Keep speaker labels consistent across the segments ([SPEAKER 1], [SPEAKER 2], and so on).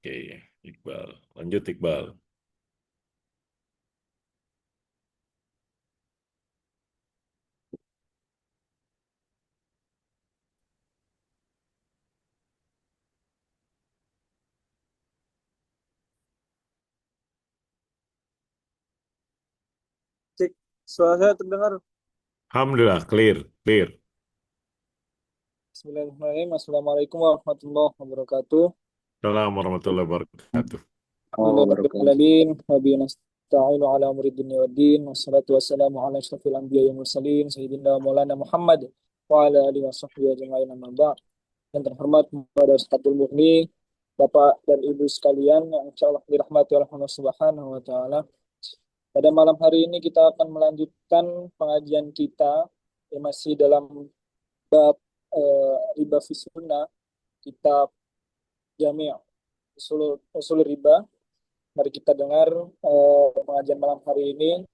[SPEAKER 1] Oke, Iqbal. Lanjut Iqbal.
[SPEAKER 2] Cek, suara saya terdengar.
[SPEAKER 1] Alhamdulillah, clear, clear.
[SPEAKER 2] Bismillahirrahmanirrahim. Assalamualaikum warahmatullahi wabarakatuh.
[SPEAKER 1] Assalamualaikum warahmatullahi wabarakatuh.
[SPEAKER 2] Alhamdulillahirrahmanirrahim. Wabi nasta'inu ala umuri dunia wa din. Wassalatu wassalamu ala asyrafil anbiya wa mursalin. Sayyidina Maulana Muhammad. Wa ala alihi wa sahbihi ajma'in amma ba'd. Yang terhormat kepada Ustadzul Mufni, Bapak dan Ibu sekalian yang insya Allah dirahmati oleh Allah Subhanahu wa Ta'ala. Pada malam hari ini kita akan melanjutkan pengajian kita yang masih dalam bab riba fi sunnah, kitab Jami' usul riba. Mari kita dengar pengajian malam hari ini.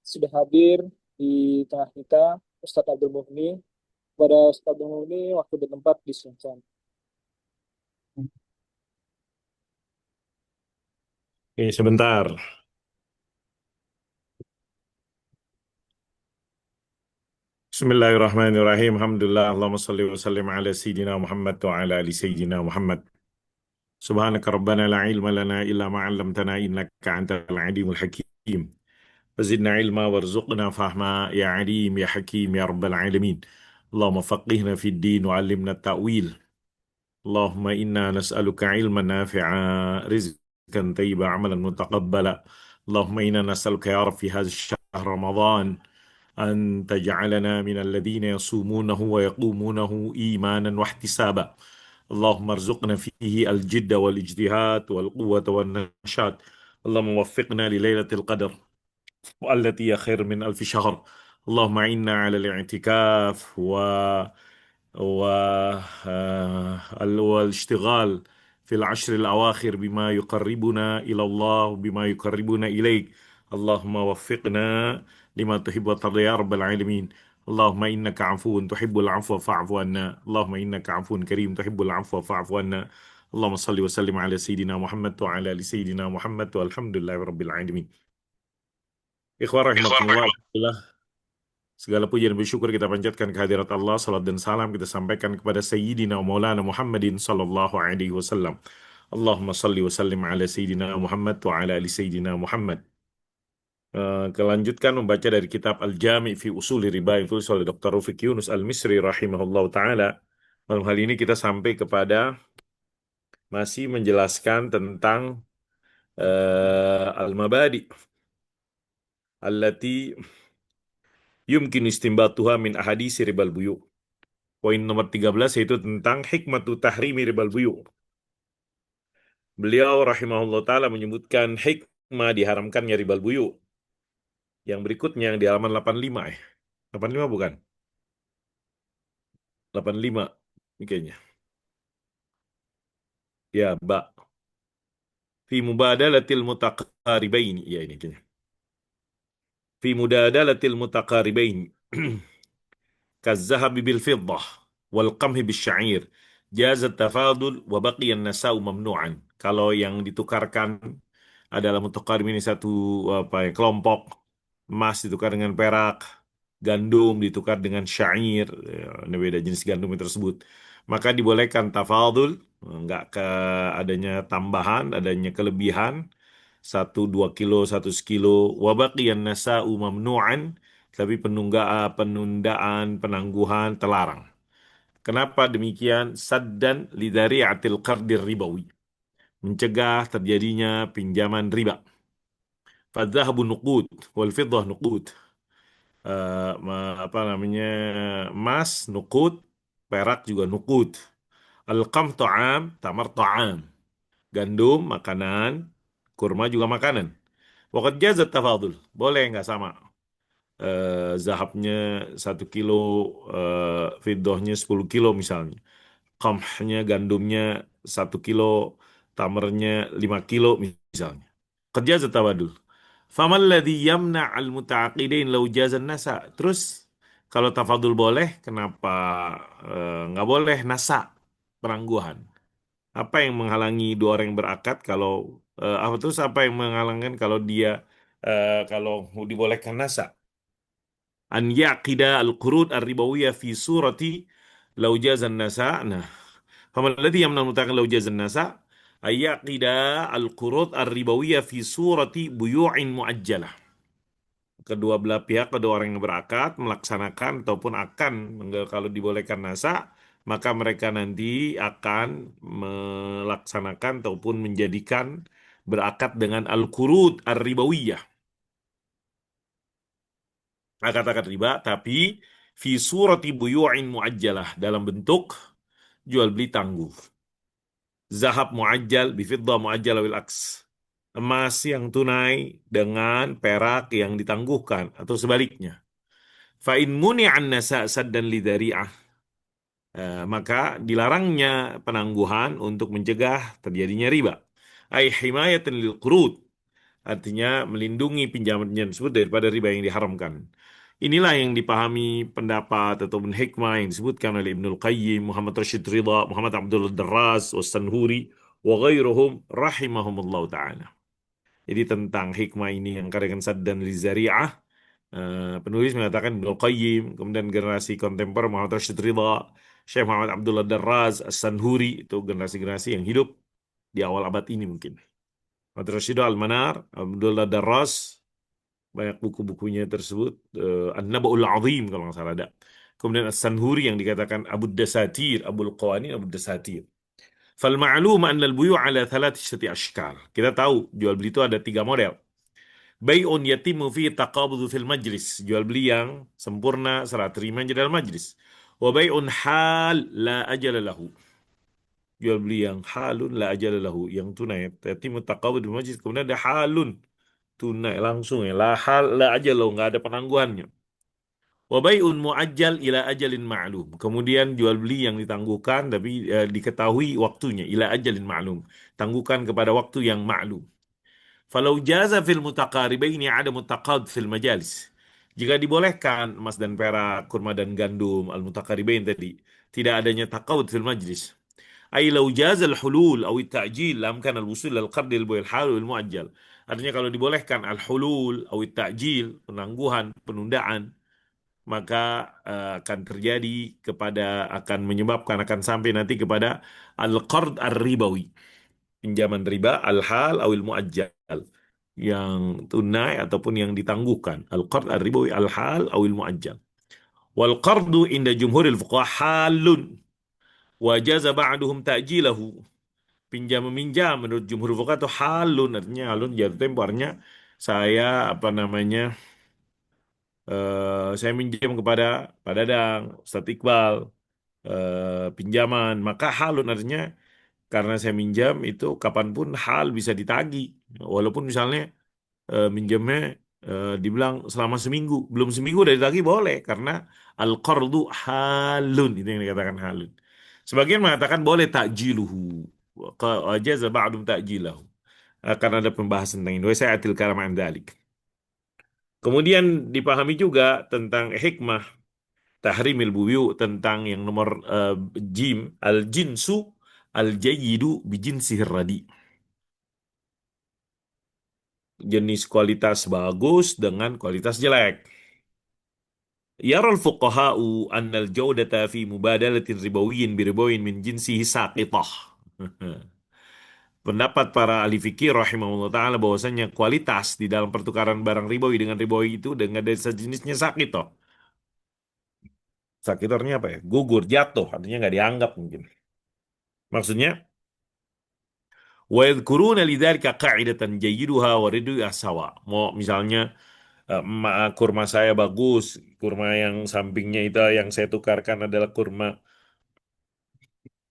[SPEAKER 2] Sudah hadir di tengah kita Ustadz Abdul Muhni. Pada Ustadz Abdul Muhni, waktu dan tempat disilahkan.
[SPEAKER 1] Oke, sebentar. Bismillahirrahmanirrahim. Alhamdulillah. Allahumma salli wa sallim ala Sayyidina Muhammad wa ala ali Sayyidina Muhammad. Subhanaka Rabbana la ilma lana illa ma'allamtana innaka antal alimul hakim. Fazidna ilma warzuqna fahma ya alim ya hakim ya rabbal alamin. Allahumma faqihna fid din wa allimna ta'wil. Allahumma inna nas'aluka ilman nafi'a rizqan tayyiba amalan mutaqabbala. Allahumma inna nas'aluka ya Rabbi fi hadha ash-shahr Ramadan أن تجعلنا من الذين يصومونه ويقومونه إيمانا واحتسابا اللهم ارزقنا فيه الجد والاجتهاد والقوة والنشاط اللهم وفقنا لليلة القدر والتي هي خير من ألف شهر اللهم إنا على الاعتكاف والاشتغال في العشر الأواخر بما يقربنا إلى الله وبما يقربنا إليك اللهم وفقنا لما تحب وترضى يا رب العالمين اللهم إنك عفو تحب العفو فاعف عنا اللهم إنك عفو كريم تحب العفو فاعف عنا اللهم صل وسلم على سيدنا محمد وعلى آل سيدنا محمد والحمد لله رب العالمين. Ikhwan rahimakumullah, segala puji dan bersyukur kita panjatkan kehadirat Allah, salat dan salam kita sampaikan kepada Sayyidina Maulana Muhammadin sallallahu alaihi wasallam. Allahumma salli wa sallim ala Sayyidina Muhammad wa ala ali Sayyidina Muhammad. Kelanjutkan membaca dari kitab Al-Jami' fi Usuli Riba yang ditulis oleh Dr. Rafiq Yunus Al-Misri rahimahullah ta'ala. Malam hari ini kita sampai kepada masih menjelaskan tentang al-mabadi allati yumkin istinbatuha min ahadisi ribal buyu'. Poin nomor 13 yaitu tentang hikmatu tahrimi ribal buyu'. Beliau rahimahullah ta'ala menyebutkan hikmah diharamkannya ribal buyu'. Yang berikutnya yang di halaman 85. 85 bukan? 85 ini kayaknya. Ya, ba. Fi mubadalatil mutaqaribaini. Ya, ini kayaknya. Fi mudadalatil mutaqaribaini. كالذهب بالفضة والقمح بالشعير جاز التفاضل وبقي النساء ممنوعا. Kalau yang ditukarkan adalah mutakar ini satu apa ya, kelompok emas ditukar dengan perak, gandum ditukar dengan syair, ini beda jenis gandum tersebut. Maka dibolehkan tafadul, enggak ke adanya tambahan, adanya kelebihan 1-2 kilo, 1 sekilo. Wabaqiyan nasa'u mamnu'an, tapi penundaan, penangguhan terlarang. Kenapa demikian? Saddan lidari'atil qardir ribawi. Mencegah terjadinya pinjaman riba. Fadzahabu nuqud wal fiddah nuqud. Apa namanya? Emas nuqud, perak juga nuqud. Al-qam ta'am, tamar ta'am. Gandum makanan, kurma juga makanan. Waqad jazat tafadul. Boleh nggak sama? Zahabnya 1 kilo, fiddohnya 10 kilo misalnya. Qamhnya, gandumnya 1 kilo, tamernya 5 kilo misalnya. Kerja tawadul. Famal ladzi yamna' al-muta'aqidain law jazan nasa. Terus kalau tafadul boleh, kenapa nggak boleh nasa, penangguhan? Apa yang menghalangi dua orang yang berakad kalau terus apa yang menghalangkan kalau dia kalau dibolehkan nasa? An yaqida al-qurud ar-ribawiyah fi surati law jaza an-nasa. Nah, faman alladhi yamna mutaqan law jaza an-nasa ay yaqida al-qurud ar-ribawiyah fi surati buyu'in muajjalah. Kedua belah pihak, kedua orang yang berakad melaksanakan ataupun akan kalau dibolehkan nasa, maka mereka nanti akan melaksanakan ataupun menjadikan berakad dengan al-qurud ar-ribawiyah, akad-akad riba, tapi fi surati buyu'in muajjalah, dalam bentuk jual beli tangguh. Zahab muajjal bifiddah muajjal wal aks. Emas yang tunai dengan perak yang ditangguhkan atau sebaliknya. Fa in muni'an nasa saddan lidari'ah. Maka dilarangnya penangguhan untuk mencegah terjadinya riba. Ay himayatan lil qurud. Artinya melindungi pinjaman tersebut daripada riba yang diharamkan. Inilah yang dipahami pendapat ataupun hikmah yang disebutkan oleh Ibnul Qayyim, Muhammad Rashid Ridha, Muhammad Abdul Darras, Wassanhuri, wa ghairuhum rahimahumullah ta'ala. Jadi tentang hikmah ini yang katakan saddan li zari'ah, penulis mengatakan Ibnul Qayyim, kemudian generasi kontemporer Muhammad Rashid Ridha, Syekh Muhammad Abdullah Darraz, As-Sanhuri, itu generasi-generasi yang hidup di awal abad ini mungkin. Muhammad Rashid Al-Manar, Abdullah Darraz, banyak buku-bukunya tersebut, An-Naba'ul Azim kalau nggak salah ada. Kemudian As-Sanhuri yang dikatakan Abu Dasatir, Abul Qawanin, Abu Dasatir. Fal ma'lum anna al-buyu' ala thalathati ashkal. Kita tahu jual beli itu ada tiga model. Bai'un yatimu fi taqabudhu fil majlis, jual beli yang sempurna serah terima di dalam majlis. Wa bai'un hal la ajala lahu, jual beli yang halun la ajala lahu, yang tunai. Yatimu taqabudhu fil majlis, kemudian ada halun, tunai langsung ya. La hal la ajala, nggak ada penangguhannya. Wa bai'un muajjal ila ajalin ma'lum. Kemudian jual beli yang ditangguhkan tapi diketahui waktunya, ila ajalin ma'lum. Tangguhkan kepada waktu yang ma'lum. Falau jaza fil mutaqaribaini ada mutaqad fil majalis. Jika dibolehkan emas dan perak, kurma dan gandum, al-mutaqaribain tadi, tidak adanya taqawud fil majlis. Ay lau jaza al-hulul aw at-ta'jil lam kana al-wusul al-qard al-hal wal muajjal. Artinya kalau dibolehkan al-hulul aw at-ta'jil, penangguhan, penundaan, maka akan terjadi akan menyebabkan, akan sampai nanti kepada al-qard ar-ribawi, pinjaman riba, al-hal awil muajjal, yang tunai ataupun yang ditangguhkan, al-qard ar-ribawi al-hal awil muajjal. Wal qardu inda jumhuril fuqaha halun wa jaza ba'duhum ta'jilahu. Pinjam meminjam menurut jumhur fuqaha itu halun, artinya halun jatuh tempornya, saya apa namanya, saya minjam kepada Pak Dadang, Ustadz Iqbal, pinjaman, maka halun artinya karena saya minjam itu kapanpun hal bisa ditagih, walaupun misalnya minjamnya dibilang selama seminggu, belum seminggu udah ditagih boleh, karena al-qardu halun, itu yang dikatakan halun. Sebagian mengatakan boleh takjiluhu, jaza ba'dum takjilahu, akan ada pembahasan tentang ini. Wa sa'atil kalam an dzalik. Kemudian dipahami juga tentang hikmah tahrimil buyu, tentang yang nomor jim, al-jinsu al-jayyidu bijinsihir radi. Jenis kualitas bagus dengan kualitas jelek. Yaral fuqaha'u annal jawdata fi mubadalatin ribawiyyin biribawin min jinsihi saqitah. Pendapat para ahli fikih rahimahullah ta'ala bahwasanya kualitas di dalam pertukaran barang ribawi dengan ribawi itu dengan dari sejenisnya saqitah. Sakitornya apa ya? Gugur, jatuh, artinya nggak dianggap mungkin. Maksudnya, wa yadhkuruna lidzalika qa'idatan jayyiduha wa riduha sawa. Mau misalnya kurma saya bagus, kurma yang sampingnya itu yang saya tukarkan adalah kurma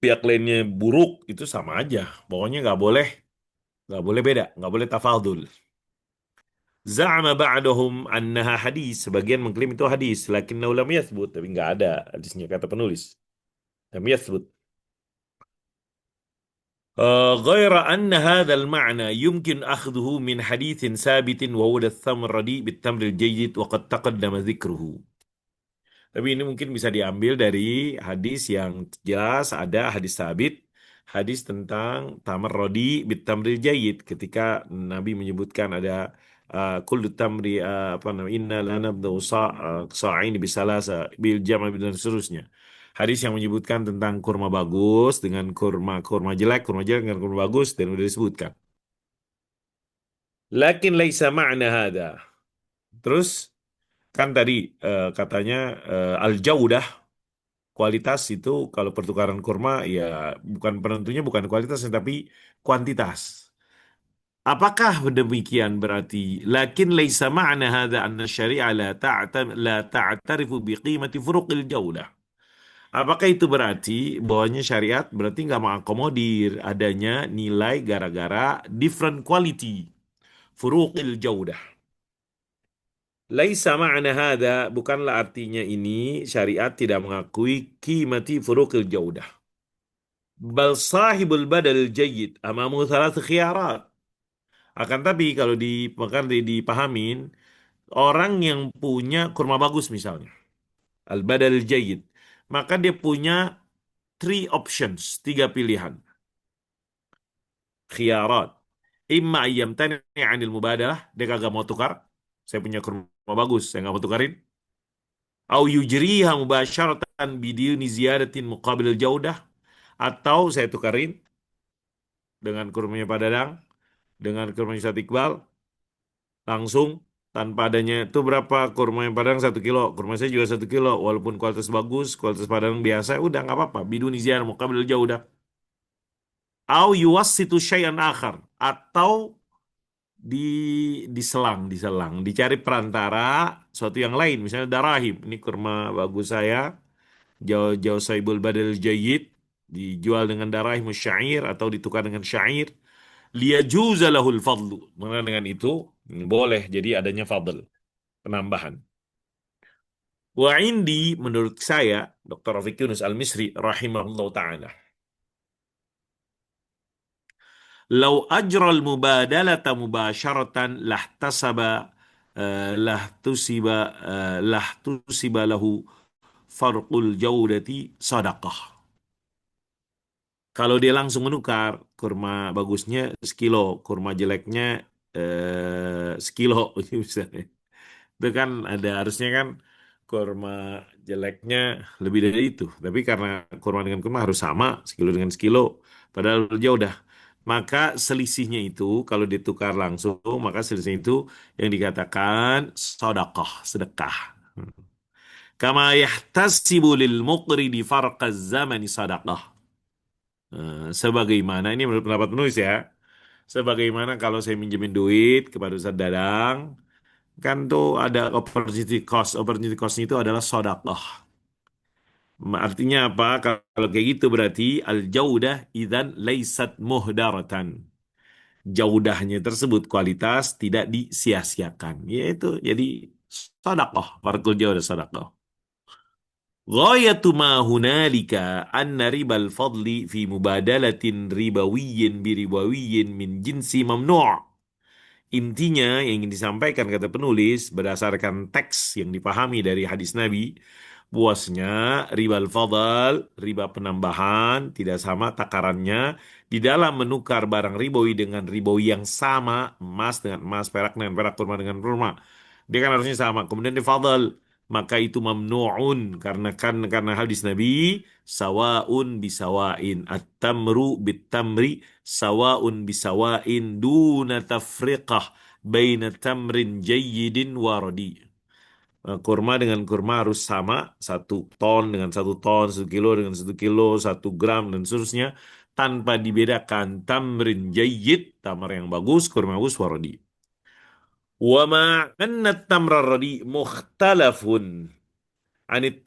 [SPEAKER 1] pihak lainnya buruk, itu sama aja. Pokoknya nggak boleh beda, nggak boleh tafadul. Za'ama ba'dahum annaha hadis. Sebagian mengklaim itu hadis, lakinnahu lam yathbut, tapi nggak ada hadisnya kata penulis. Lam yathbut. غير أن هذا المعنى يمكن أخذه من حديث ثابت وهو الثمر الرديء بالتمر الجيد وقد تقدم ذكره. Tapi ini mungkin bisa diambil dari hadis yang jelas, ada hadis sabit hadis tentang tamar rodi bit tamril jayyid ketika Nabi menyebutkan ada kullu tamri apa namanya inna lana sa'aini bisalasa bil jama' dan seterusnya. Hadis yang menyebutkan tentang kurma bagus dengan kurma jelek dengan kurma bagus dan sudah disebutkan. Lakin laisa ma'na hada. Terus kan tadi katanya al-jaudah kualitas itu kalau pertukaran kurma ya bukan penentunya bukan kualitasnya tapi kuantitas. Apakah demikian berarti? Lakin laisa ma'na hadza anna syari'a la ta'tarifu biqimati furuqil jaudah. Apakah itu berarti bahwanya syariat berarti nggak mengakomodir adanya nilai gara-gara different quality furuqil jaudah. Laisa ma'na hadza bukanlah artinya ini syariat tidak mengakui qimati furuqil jaudah. Bal sahibul badal jayyid amamu thalath khiyarat. Akan tapi kalau dipahamin orang yang punya kurma bagus misalnya, al badal jayyid, maka dia punya three options, tiga pilihan, khiyarat. Imma ayyam tani 'anil mubadalah, dia kagak mau tukar. Saya punya kurma bagus, saya nggak mau tukarin. Au yujriha mubasyaratan biduni ziyadatin muqabil jaudah, atau saya tukarin dengan kurmanya Pak Dadang, dengan kurmanya Ustaz Iqbal, langsung tanpa adanya itu berapa kurma yang Padang 1 kilo, kurma saya juga 1 kilo, walaupun kualitas bagus, kualitas Padang biasa, udah nggak apa-apa. Bidun izin muqabil jauh udah. Au yuwassitu syai'an akhar atau di diselang, dicari perantara suatu yang lain, misalnya darahim. Ini kurma bagus saya, jauh saibul badal jayyid, dijual dengan darahim syair atau ditukar dengan syair. Liyajuza lahul fadlu. Maka dengan itu boleh jadi adanya fadl, penambahan. Wa indi menurut saya Dr. Rafiq Yunus Al-Misri rahimahullah taala. Lau ajral mubadalata mubasharatan lahtasaba lahtusiba lahtusiba lahu farqul jaudati sadaqah. Kalau dia langsung menukar kurma bagusnya 1 kilo, kurma jeleknya 1 kilo misalnya. Itu kan ada harusnya kan kurma jeleknya lebih dari itu. Tapi karena kurma dengan kurma harus sama, 1 kilo dengan 1 kilo. Padahal jauh dah. Maka selisihnya itu kalau ditukar langsung, maka selisihnya itu yang dikatakan sodaqah, sedekah. Kama yahtasibu lil muqridi farqaz zamani sadaqah. Sebagaimana, ini menurut pendapat penulis ya, sebagaimana kalau saya minjemin duit kepada Ustaz Dadang, kan tuh ada opportunity cost. Opportunity cost itu adalah sodaqah. Artinya apa? Kalau kayak gitu berarti al-jaudah idzan laisat muhdaratan. Jaudahnya tersebut kualitas tidak disia-siakan. Yaitu jadi sodaqah. Farqul jaudah sodaqah. Ghayatu ma hunalika anna ribal fadli fi mubadalatin ribawiyyin biribawiyyin min jinsi mamnu'. Intinya yang ingin disampaikan kata penulis berdasarkan teks yang dipahami dari hadis Nabi, bahwasanya riba al-fadl, riba penambahan tidak sama takarannya di dalam menukar barang ribawi dengan ribawi yang sama, emas dengan emas, perak dengan perak, kurma dengan kurma. Dia kan harusnya sama. Kemudian di fadl, maka itu mamnu'un karena hadis Nabi sawaun bisawain at-tamru bit-tamri sawaun bisawain duna tafriqah baina tamrin jayyidin wa radi. Kurma dengan kurma harus sama, 1 ton dengan 1 ton, 1 kilo dengan 1 kilo, 1 gram dan seterusnya, tanpa dibedakan tamrin jayyid, tamar yang bagus, kurma bagus, waradi. Wa ma anna tamra radi mukhtalafun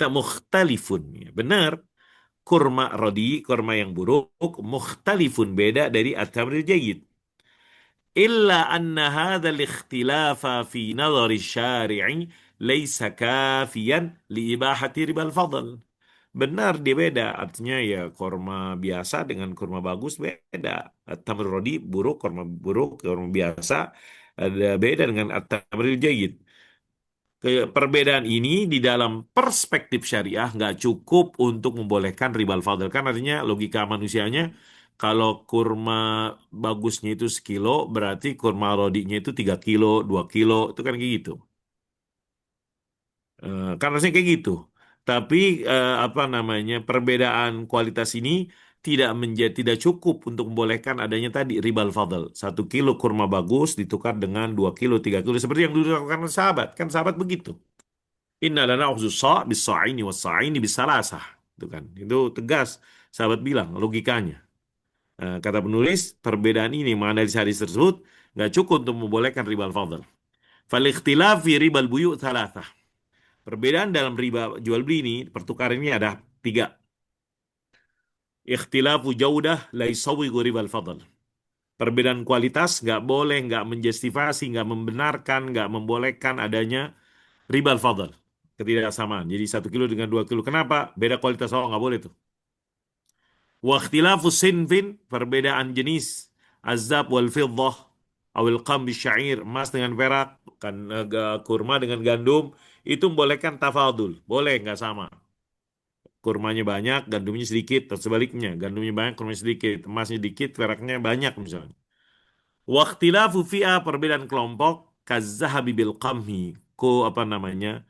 [SPEAKER 1] mukhtalifun. Ya, benar, kurma radi, kurma yang buruk, mukhtalifun, beda dari at-tamril jayyid. Illa anna hadha al-ikhtilafa fi nazari syari'i laysa kafiyan li ibahati ribal fadl. Benar dia beda, artinya ya kurma biasa dengan kurma bagus beda. At-tamr rodi buruk, kurma biasa ada beda dengan at-tamril jayyid. Perbedaan ini di dalam perspektif syariah nggak cukup untuk membolehkan ribal fadl. Kan artinya logika manusianya Kalau kurma bagusnya itu sekilo, berarti kurma rodinya itu 3 kilo, 2 kilo, itu kan kayak gitu. Kan harusnya kayak gitu. Tapi apa namanya, perbedaan kualitas ini tidak cukup untuk membolehkan adanya tadi ribal fadl. 1 kilo kurma bagus ditukar dengan 2 kilo, 3 kilo. Seperti yang dulu dilakukan sahabat. Kan sahabat begitu. Inna lana ukhzus sa' bis sa'ini was sa'ini bis salasah. Itu kan. Itu tegas. Sahabat bilang logikanya. Kata penulis, perbedaan ini mana di hadis tersebut nggak cukup untuk membolehkan ribal fadl. Fal ikhtilaf fi ribal buyu' thalathah. Perbedaan dalam riba jual beli ini, pertukaran ini ada tiga. Ikhtilafu jaudah la yusawwigu ribal fadl. Perbedaan kualitas nggak boleh, nggak menjustifikasi, nggak membenarkan, nggak membolehkan adanya ribal fadl. Ketidaksamaan. Jadi 1 kilo dengan 2 kilo. Kenapa? Beda kualitas. Oh, nggak boleh tuh. Wa ikhtilafu sinfin, perbedaan jenis. Azab wal fiddah. Awil qam syair, emas dengan perak. Kan, kurma dengan gandum. Itu membolehkan tafadul. Boleh, nggak sama. Kurmanya banyak, gandumnya sedikit, atau sebaliknya, gandumnya banyak, kurmanya sedikit, emasnya sedikit, peraknya banyak misalnya. Waqtilafu fi'ah, perbedaan kelompok, kazzahabi bil qamhi, apa namanya,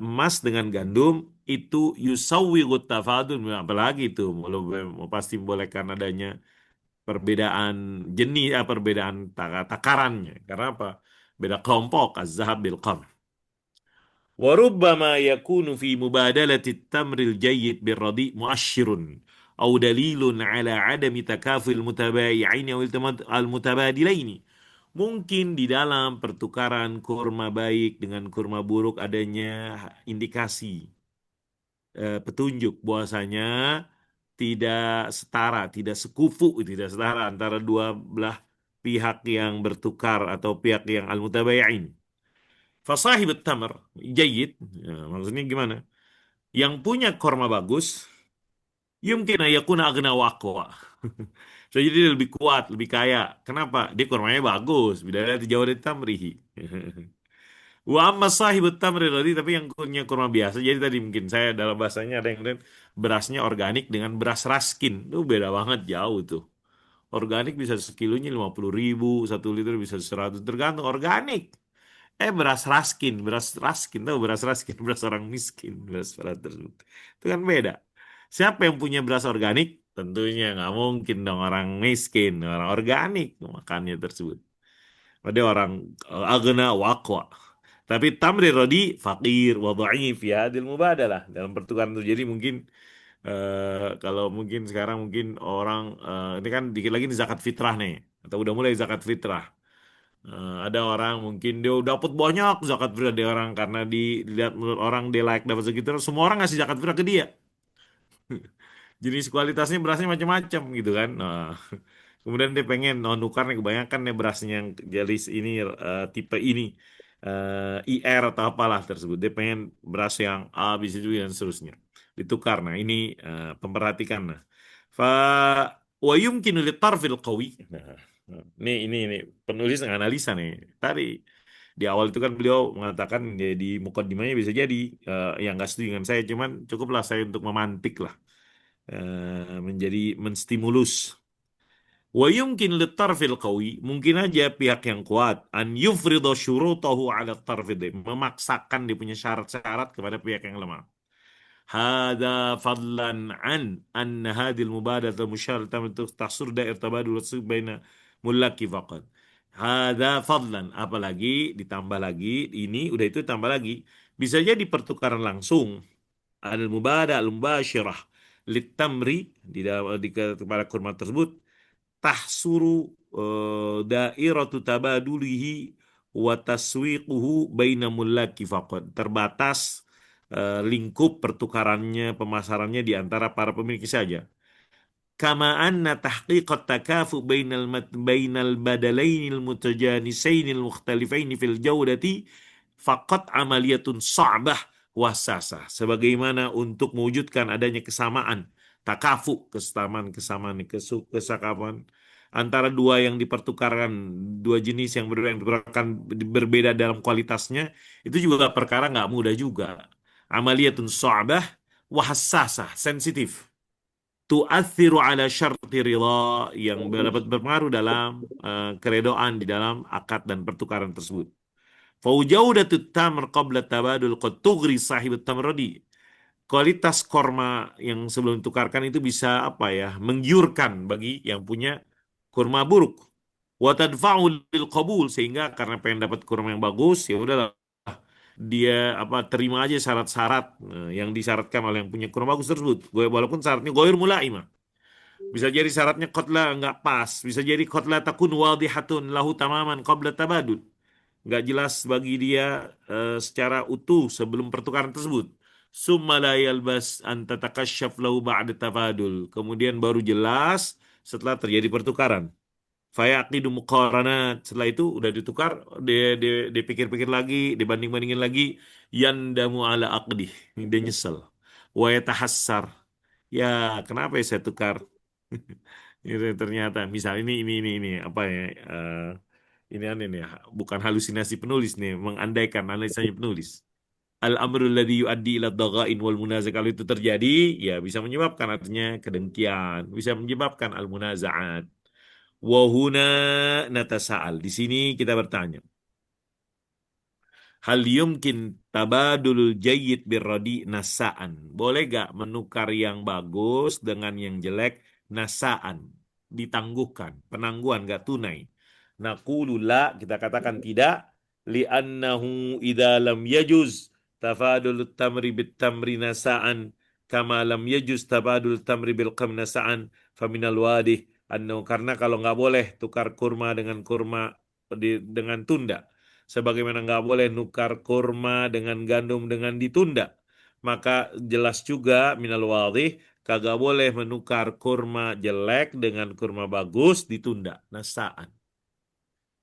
[SPEAKER 1] emas dengan gandum, itu yusawwigu tafadul, apalagi itu, mau pasti membolehkan adanya perbedaan jenis, perbedaan takarannya. Karena apa? Beda kelompok, az-zahab bil qamh. وربما يكون في مبادلة التمر الجيد بالرديء مؤشر أو دليل على عدم تكافؤ المتبايعين أو المتبادلين. Mungkin di dalam pertukaran kurma baik dengan kurma buruk adanya indikasi, petunjuk bahwasanya tidak setara, tidak sekufu, tidak setara antara dua belah pihak yang bertukar atau pihak yang al-mutabayi'in. Fasahib tamar jayid, ya, maksudnya gimana? Yang punya korma bagus, yumkin ayakuna agna wa aqwa. So, jadi dia lebih kuat, lebih kaya. Kenapa? Dia kormanya bagus. Bidadari jauh dari tamrihi. Wa amma sahibut tamri tadi, tapi yang punya kurma biasa. Jadi tadi mungkin saya dalam bahasanya ada yang bilang berasnya organik dengan beras raskin. Itu beda banget, jauh tuh. Organik bisa sekilonya 50.000, 1 liter bisa 100, tergantung organik. Beras raskin, tahu beras raskin, beras orang miskin, beras pada tersebut. Itu kan beda. Siapa yang punya beras organik? Tentunya nggak mungkin dong orang miskin, orang organik makannya tersebut. Dia orang agna waqwa. Tapi tamri rodi fakir wa dhaif fi hadil mubadalah. Dalam pertukaran itu jadi mungkin kalau mungkin sekarang mungkin orang ini kan dikit lagi nih zakat fitrah nih atau udah mulai zakat fitrah. Ada orang mungkin dia udah dapat banyak zakat fitrah dia orang karena dilihat menurut orang dia layak dapat segitu, semua orang ngasih zakat fitrah ke dia. Jenis kualitasnya berasnya macam-macam gitu kan. Nah, kemudian dia pengen nukar nih, kebanyakan nih berasnya yang jenis ini, tipe ini, IR atau apalah tersebut. Dia pengen beras yang A, B, C, D, dan seterusnya. Ditukar. Nah, ini pemperhatikan. Nah, fa wa yumkinu litarfil qawi. Nah, ini penulis analisa nih. Tadi di awal itu kan beliau mengatakan ya, di mukaddimahnya bisa jadi yang nggak setuju dengan saya, cuman cukuplah saya untuk memantik lah, menjadi menstimulus. Wa yumkin litarfil qawi, mungkin aja pihak yang kuat an yufridu syurutahu ala tarfid, memaksakan dia punya syarat-syarat kepada pihak yang lemah. Hada fadlan an hadil mubadat musyaratan untuk tahsur dair tabadul baina mulaki faqat. Hada fadlan, apalagi ditambah lagi ini udah itu tambah lagi bisa jadi pertukaran langsung al mubadah al mubashirah litamri kepada kurma tersebut tahsuru dairatu tabadulihi wa taswiquhu baina mulaki faqat, terbatas lingkup pertukarannya, pemasarannya di antara para pemilik saja. Kama anna tahqiq at-takafu bainal badalainil mutajanisainil mukhtalifaini fil jawdati faqat amaliyatun sa'bah wasasah. Sebagaimana untuk mewujudkan adanya kesamaan, takafu, kesamaan antara dua yang dipertukarkan, dua jenis yang berbeda, yang dipertukarkan berbeda dalam kualitasnya, itu juga perkara nggak mudah juga. Amaliyatun sa'bah wa hassasah, sensitif. tu'athiru ala syarti ridha, yang dapat berpengaruh dalam keredoan di dalam akad dan pertukaran tersebut. Faujaudatu tamr qabla tabadul qad tughri sahib tamradi. Kualitas korma yang sebelum ditukarkan itu bisa apa ya, menggiurkan bagi yang punya kurma buruk. Wa tadfa'u lil qabul, sehingga karena pengen dapat kurma yang bagus, ya udahlah dia apa, terima aja syarat-syarat yang disyaratkan oleh yang punya kurma bagus tersebut. Walaupun syaratnya goir mulaimah. Bisa jadi syaratnya qatla nggak pas, bisa jadi qatla takun wadihatun lahu tamaman qabla tabadul, nggak jelas bagi dia secara utuh sebelum pertukaran tersebut. Summa la yalbas an tatakashaf lahu ba'da tafadul. Kemudian baru jelas setelah terjadi pertukaran. Fayaqidu muqaranat. Setelah itu udah ditukar, dia dipikir-pikir lagi, dibanding-bandingin lagi, yandamu ala aqdih. Dia nyesel. Wa yatahassar. Ya, kenapa ya saya tukar? Itu ternyata misal ini apa ya, ini aneh nih, bukan halusinasi penulis nih, mengandaikan analisanya penulis. Al-amrul ladzi yuaddi ila dhaghain wal munazah, kalau itu terjadi ya bisa menyebabkan artinya kedengkian, bisa menyebabkan al-munazaat. Wa huna natasa'al. Di sini kita bertanya, hal yumkin tabadulul jayyid birradi nasaan. Boleh gak menukar yang bagus dengan yang jelek nasaan? Ditangguhkan, penangguhan gak tunai. Naqulu la, kita katakan tidak. Li'annahu idza lam yajuz tafadul tamri bit tamri nasaan kama lam yajuz tabadul tamri bil qam nasaan faminal wadih annahu, karena kalau nggak boleh tukar kurma dengan kurma dengan tunda, sebagaimana nggak boleh nukar kurma dengan gandum dengan ditunda, maka jelas juga minal wadih kagak boleh menukar kurma jelek dengan kurma bagus ditunda nasaan.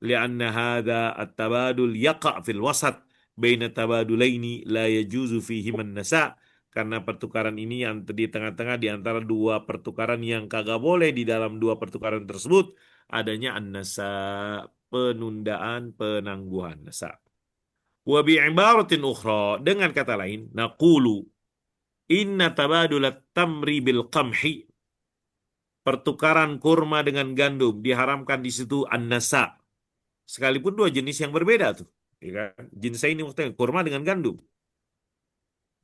[SPEAKER 1] Lianna hadza at-tabadul yaqa' fil wasat baina tabadulaini la yajuzu fihi nasa, karena pertukaran ini yang di tengah-tengah di antara dua pertukaran yang kagak boleh di dalam dua pertukaran tersebut adanya an-nasa, penundaan, penangguhan nasa. Wa bi'ibaratin ukhra, dengan kata lain, naqulu inna tabadulat tamri bil qamhi, pertukaran kurma dengan gandum diharamkan di situ an-nasa, sekalipun dua jenis yang berbeda tuh, ya kan? Jenis ini maksudnya kurma dengan gandum.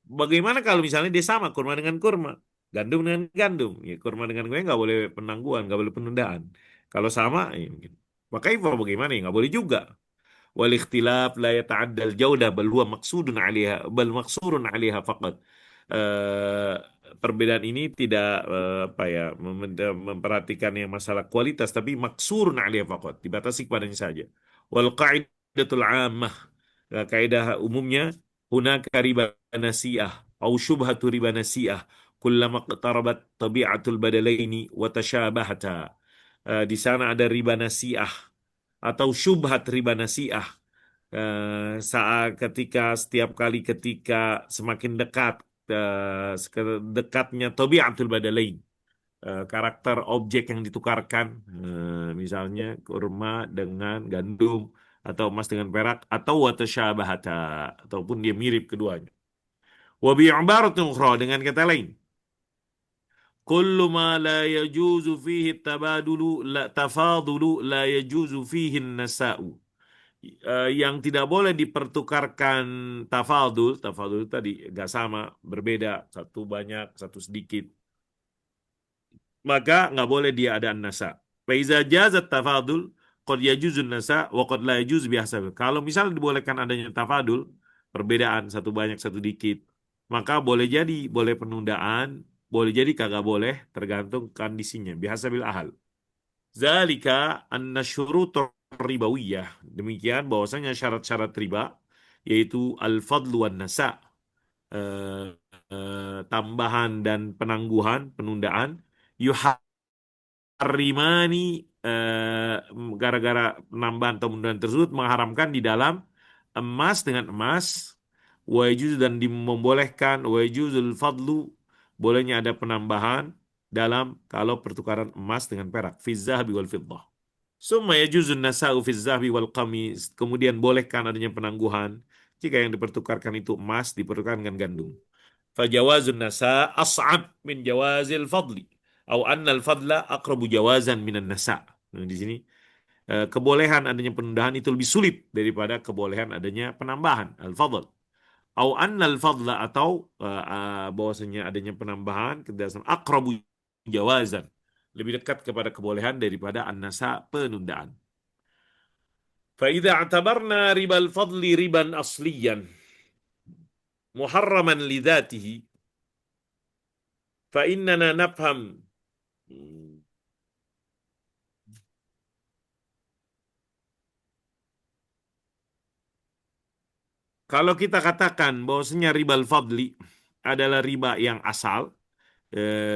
[SPEAKER 1] Bagaimana kalau misalnya dia sama kurma dengan kurma, gandum dengan gandum? Ya, kurma dengan gue nggak boleh penangguhan, nggak boleh penundaan. Kalau sama, ya mungkin. Makanya bagaimana ya nggak boleh juga. Wal ikhtilaf la yata'addal jaudah bal huwa maqsudun 'alaiha bal maqsurun 'alaiha faqat. Eh, Perbedaan ini tidak apa ya, memperhatikan yang masalah kualitas, tapi maksurun 'alaiha faqat, dibatasi kepadanya saja. Wal qaidatul 'ammah, kaidah umumnya, hunaka riba nasi'ah au syubhatu riba nasi'ah kullama iqtarabat tabi'atul badalaini wa tashabahata. Di sana ada riba nasi'ah atau syubhat riba nasi'ah, saat ketika setiap kali ketika semakin dekat dekatnya tabiatul badalain, karakter objek yang ditukarkan, misalnya kurma dengan gandum atau emas dengan perak atau watasyabahata, ataupun dia mirip keduanya. Wa bi'ibaratin ukhra, dengan kata lain, kullu ma la yajuzu fihi tabadulu la tafadulu la yajuzu fihi nasa'u. Yang tidak boleh dipertukarkan tafadul, tafadul tadi nggak sama, berbeda, satu banyak, satu sedikit, maka nggak boleh dia ada nasa. Faiza jazat tafadul, qad yajuzun nasa, wa qad la yajuz biasa. Kalau misalnya dibolehkan adanya tafadul, perbedaan satu banyak, satu dikit, maka boleh jadi boleh penundaan, boleh jadi kagak boleh, tergantung kondisinya. Biasa bil ahal. Zalika anna syurut ribawiyah. Demikian bahwasanya syarat-syarat riba yaitu al-fadlu wan nasa, tambahan dan penangguhan, penundaan, yuharrimani, gara-gara penambahan atau penundaan tersebut mengharamkan di dalam emas dengan emas, wa yajuz, dan membolehkan wa yajuzul fadlu, bolehnya ada penambahan dalam kalau pertukaran emas dengan perak, fi zahabi wal fiddah. Summa yajuzun nasa'u fi zahabi wal qamis, kemudian bolehkan adanya penangguhan jika yang dipertukarkan itu emas dipertukarkan dengan gandum. Fajawazun nasa' as'ab min jawazil fadli, Au annal fadla aqrabu jawazan minan nasa. Nah, di sini kebolehan adanya penundaan itu lebih sulit daripada kebolehan adanya penambahan al-fadl. Au annal fadla atau bahwasanya adanya penambahan kedasar aqrabu jawazan lebih dekat kepada kebolehan daripada an-nasa penundaan. فإذا اعتبرنا ربا الفضل ربا أصليا محرما لذاته فإننا نفهم kalau kita katakan bahwasanya ribal fadli adalah riba yang asal,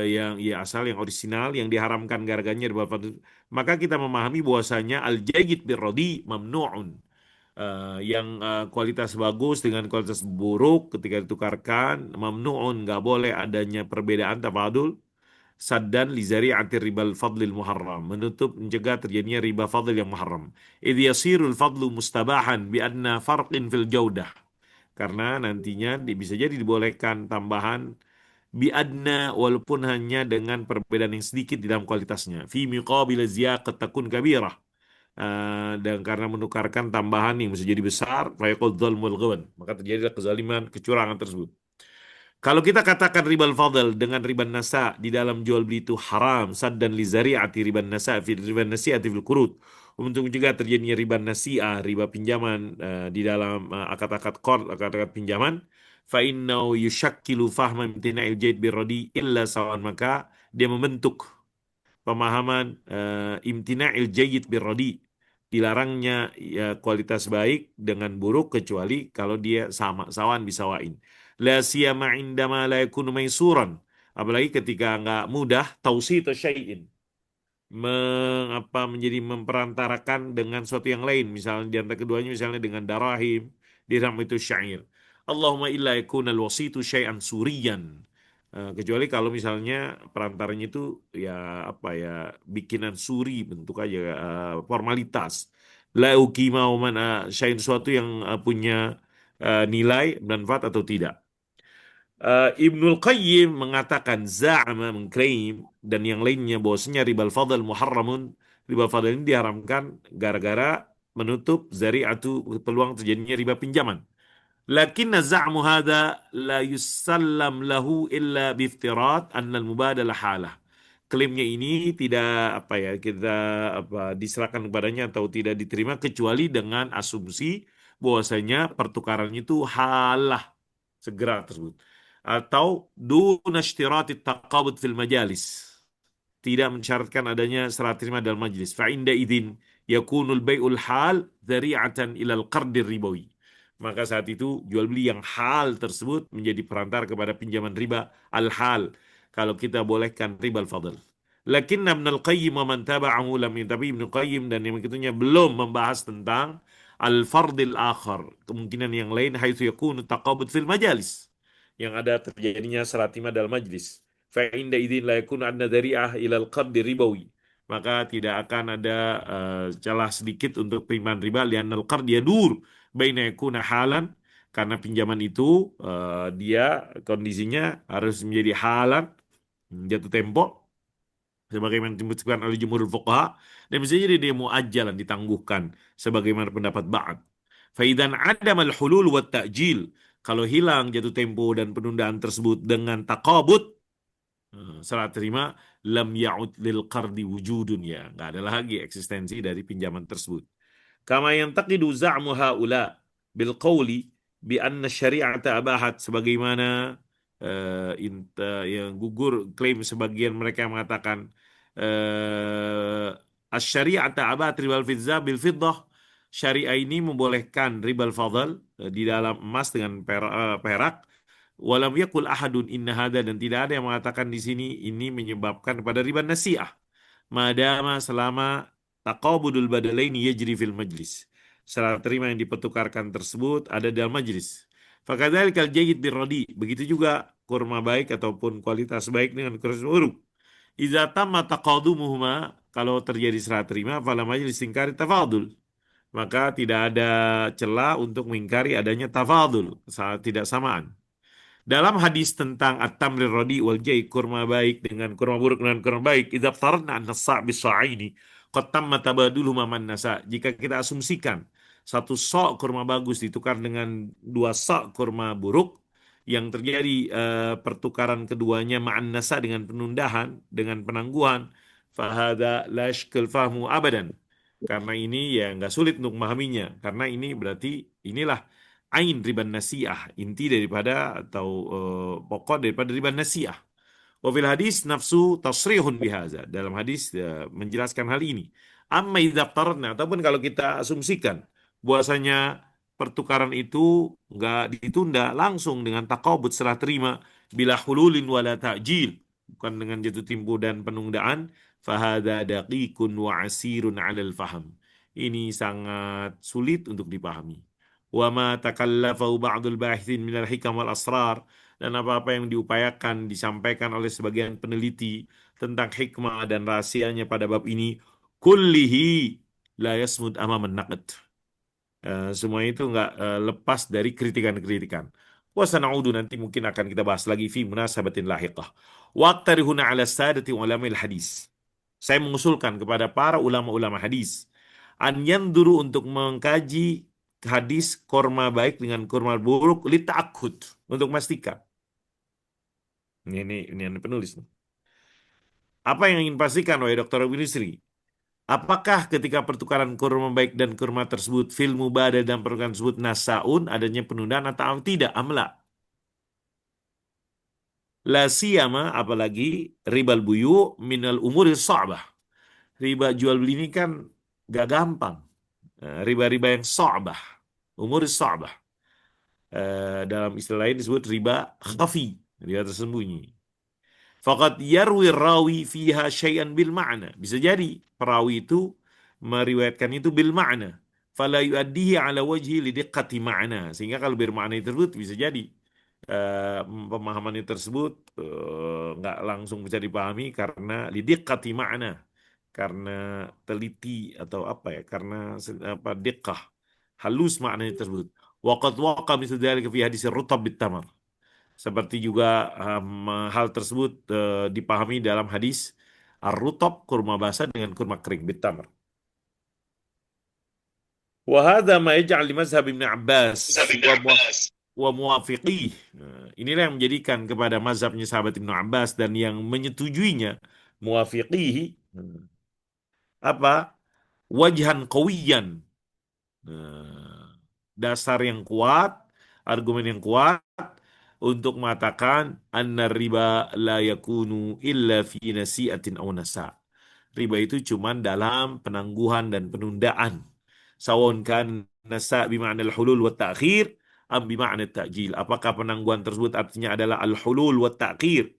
[SPEAKER 1] yang ya asal yang orisinal yang diharamkan garganya ribal fadli, maka kita memahami bahwasanya al jayyid birradi mamnu'un. Yang kualitas bagus dengan kualitas buruk ketika ditukarkan mamnu'un, nggak boleh adanya perbedaan tafadul saddan li zari'ati ribal fadlil muharram, menutup mencegah terjadinya riba fadl yang muharram. Idh yasirul fadlu mustabahan bi adna farqin fil jaudah, karena nantinya bisa jadi dibolehkan tambahan bi adna walaupun hanya dengan perbedaan yang sedikit di dalam kualitasnya fi miqabil ziyaqat takun kabirah. Dan karena menukarkan tambahan yang bisa jadi besar fayaqul dzulmul ghawan, maka terjadilah kezaliman kecurangan tersebut. Kalau kita katakan ribal fadl dengan riban nasa di dalam jual beli itu haram, sad dan lizari'ati riban nasa fi riban nasi'ati fil qurud, untuk mencegah terjadinya riban nasi'ah, riba pinjaman di dalam akad-akad qard, akad-akad pinjaman, fa innahu yushakkilu fahma imtina'il jaid birradi illa sawan, maka dia membentuk pemahaman imtina'il jayyid birradi, dilarangnya ya, kualitas baik dengan buruk kecuali kalau dia sama sawan bisawain, la siyama indama la yakunu maisuran, apalagi ketika nggak mudah tausitu syai'in, menjadi memperantarakan dengan suatu yang lain, misalnya di antara keduanya misalnya dengan darahim, dirham itu syair. Allahumma illa yakuna al-wasitu syai'an suriyan. Kecuali kalau misalnya perantaranya itu ya apa ya, bikinan suri, bentuk aja formalitas. La uqima man syai'in, suatu yang punya nilai manfaat atau tidak. Ibnul Qayyim mengatakan za'ama, mengklaim, dan yang lainnya bahwasanya ribal fadl muharramun, riba fadl ini diharamkan gara-gara menutup zari'atu, peluang terjadinya riba pinjaman. Lakin za'mu hadha la yusallam lahu illa biftirat anna al-mubadalah halah. Klaimnya ini tidak apa ya, kita diserahkan kepadanya atau tidak diterima kecuali dengan asumsi bahwasanya pertukaran itu halah, segera tersebut, atau duna ishtirati taqabud fil majalis, tidak mensyaratkan adanya serah terima dalam majlis. Fa inda idzin yakunul bai'ul hal dzari'atan ilal qardir ribawi. Maka saat itu jual beli yang hal tersebut menjadi perantara kepada pinjaman riba al-hal, kalau kita bolehkan riba al-fadl. Lakin Ibn al-Qayyim wa man taba'ahu lam, tapi Ibn al-Qayyim dan yang mengikutinya belum membahas tentang al-fardil akhar, kemungkinan yang lain, haitsu yakunu taqabud fil majalis, yang ada terjadinya serah terima dalam majlis. Fa inda idzin la yakunu anna dzari'ah ilal qard ribawi, maka tidak akan ada celah sedikit untuk penerimaan riba, li'annal qard yadur baina yakuna halan, karena pinjaman itu dia kondisinya harus menjadi halan, jatuh tempo, sebagaimana disebutkan oleh jumhur fuqaha, dan bisa jadi dia muajjalan, ditangguhkan sebagaimana pendapat Ba'ad. Faidan adamal hulul wa ta'jil, kalau hilang jatuh tempo dan penundaan tersebut dengan taqabud, serah terima, lam ya'ud lil qardi wujudun, ya nggak ada lagi eksistensi dari pinjaman tersebut. Kama yantaqidu za'mu haula bil qawli bi anna syari'ata abahat, sebagaimana yang gugur klaim sebagian mereka yang mengatakan asy-syari'ata abahat ribal fidza bil fiddah, syariah ini membolehkan ribal fadl di dalam emas dengan perak. Walam yakul ahadun inna hada, dan tidak ada yang mengatakan di sini ini menyebabkan pada riba nasi'ah. Madama, selama taqabudul badalaini yajri fil majlis, serah terima yang dipertukarkan tersebut ada dalam majlis. Fakadzalikal jayyid birradi, begitu juga kurma baik ataupun kualitas baik dengan kualitas buruk. Idza tamma taqadumuhuma, kalau terjadi serah terima, fala majlis ingkari tafadul, maka tidak ada celah untuk mengingkari adanya tafadul, saat tidak samaan. Dalam hadis tentang at-tamrir radi wal jai, kurma baik dengan kurma buruk dengan kurma baik, idza taradna an nasa' bis-sa'aini qad tamma tabaduluhu man nasa. Jika kita asumsikan satu sok kurma bagus ditukar dengan dua sok kurma buruk, yang terjadi pertukaran keduanya ma'an nasa dengan penundaan, dengan penangguhan, fahada la yashkil fahmu abadan. Karena ini ya nggak sulit untuk memahaminya, karena ini berarti inilah ain riban nasiah, inti daripada atau pokok daripada riban nasiah. Wafil hadis nafsu tasrihun bihaza. Dalam hadis menjelaskan hal ini. Amma idza aftarna, ataupun kalau kita asumsikan bahwasanya pertukaran itu nggak ditunda, langsung dengan takabut serah terima, bila hululin wala ta'jil, bukan dengan jatuh tempo dan penundaan, fahada daqiqun wa asirun 'alal faham. Ini sangat sulit untuk dipahami. Wa ma takallafahu ba'dul bahithin minal hikam wal asrar, dan apa-apa yang diupayakan disampaikan oleh sebagian peneliti tentang hikmah dan rahasianya pada bab ini, kullihi la yasmud amaman naqd. Semua itu nggak lepas dari kritikan-kritikan. Wasanaudu, nanti mungkin akan kita bahas lagi fi munasabatin lahiqah. Waqtarihuna ala sadati ulamil hadis. Saya mengusulkan kepada para ulama-ulama hadis an yanduru, untuk mengkaji hadis kurma baik dengan kurma buruk, li ta'akud, untuk memastikan. Ini yang penulis. Apa yang ingin pastikan, wahai Dr. Abu Nisri? Apakah ketika pertukaran kurma baik dan kurma tersebut fil mubadah dan pertukaran tersebut nasaun, adanya penundaan atau tidak? Amla. La siyama, apalagi ribal buyu minal umuri sha'bah. Riba jual beli ini kan gak gampang. Riba-riba yang sha'bah. Umur sha'bah. Dalam istilah lain disebut riba khafi. Riba tersembunyi. Faqad yarwi rawi fiha syai'an bil ma'na. Bisa jadi perawi itu meriwayatkan itu bil ma'na. Fala yuaddihi ala wajhi lidiqqati ma'na. Sehingga kalau bermakna tersebut bisa jadi eh, pemahaman itu tersebut nggak langsung bisa dipahami karena lidiqqati ma'na. Karena teliti atau apa ya? Karena apa, diqqah. Halus maknanya tersebut. Waqad waqa misal dzalika fi hadis rutab bit tamar. Seperti juga hal tersebut dipahami dalam hadis ar-rutab, kurma basah dengan kurma kering, bitamr. Wa hadza ma yaj'al li mazhab Ibnu Abbas wa muwafiqih. Nah, inilah yang menjadikan kepada mazhabnya sahabat Ibnu Abbas dan yang menyetujuinya, muwafiqih, apa? Wajhan qawiyan. Nah, dasar yang kuat, argumen yang kuat untuk mengatakan anna riba la yakunu illa fi nasi'atin aw nasa. Riba itu cuma dalam penangguhan dan penundaan. Sawon kan nasa bima'na al-hulul wa ta'khir am bima'na ta'jil. Apakah penangguhan tersebut artinya adalah al-hulul wa ta'khir?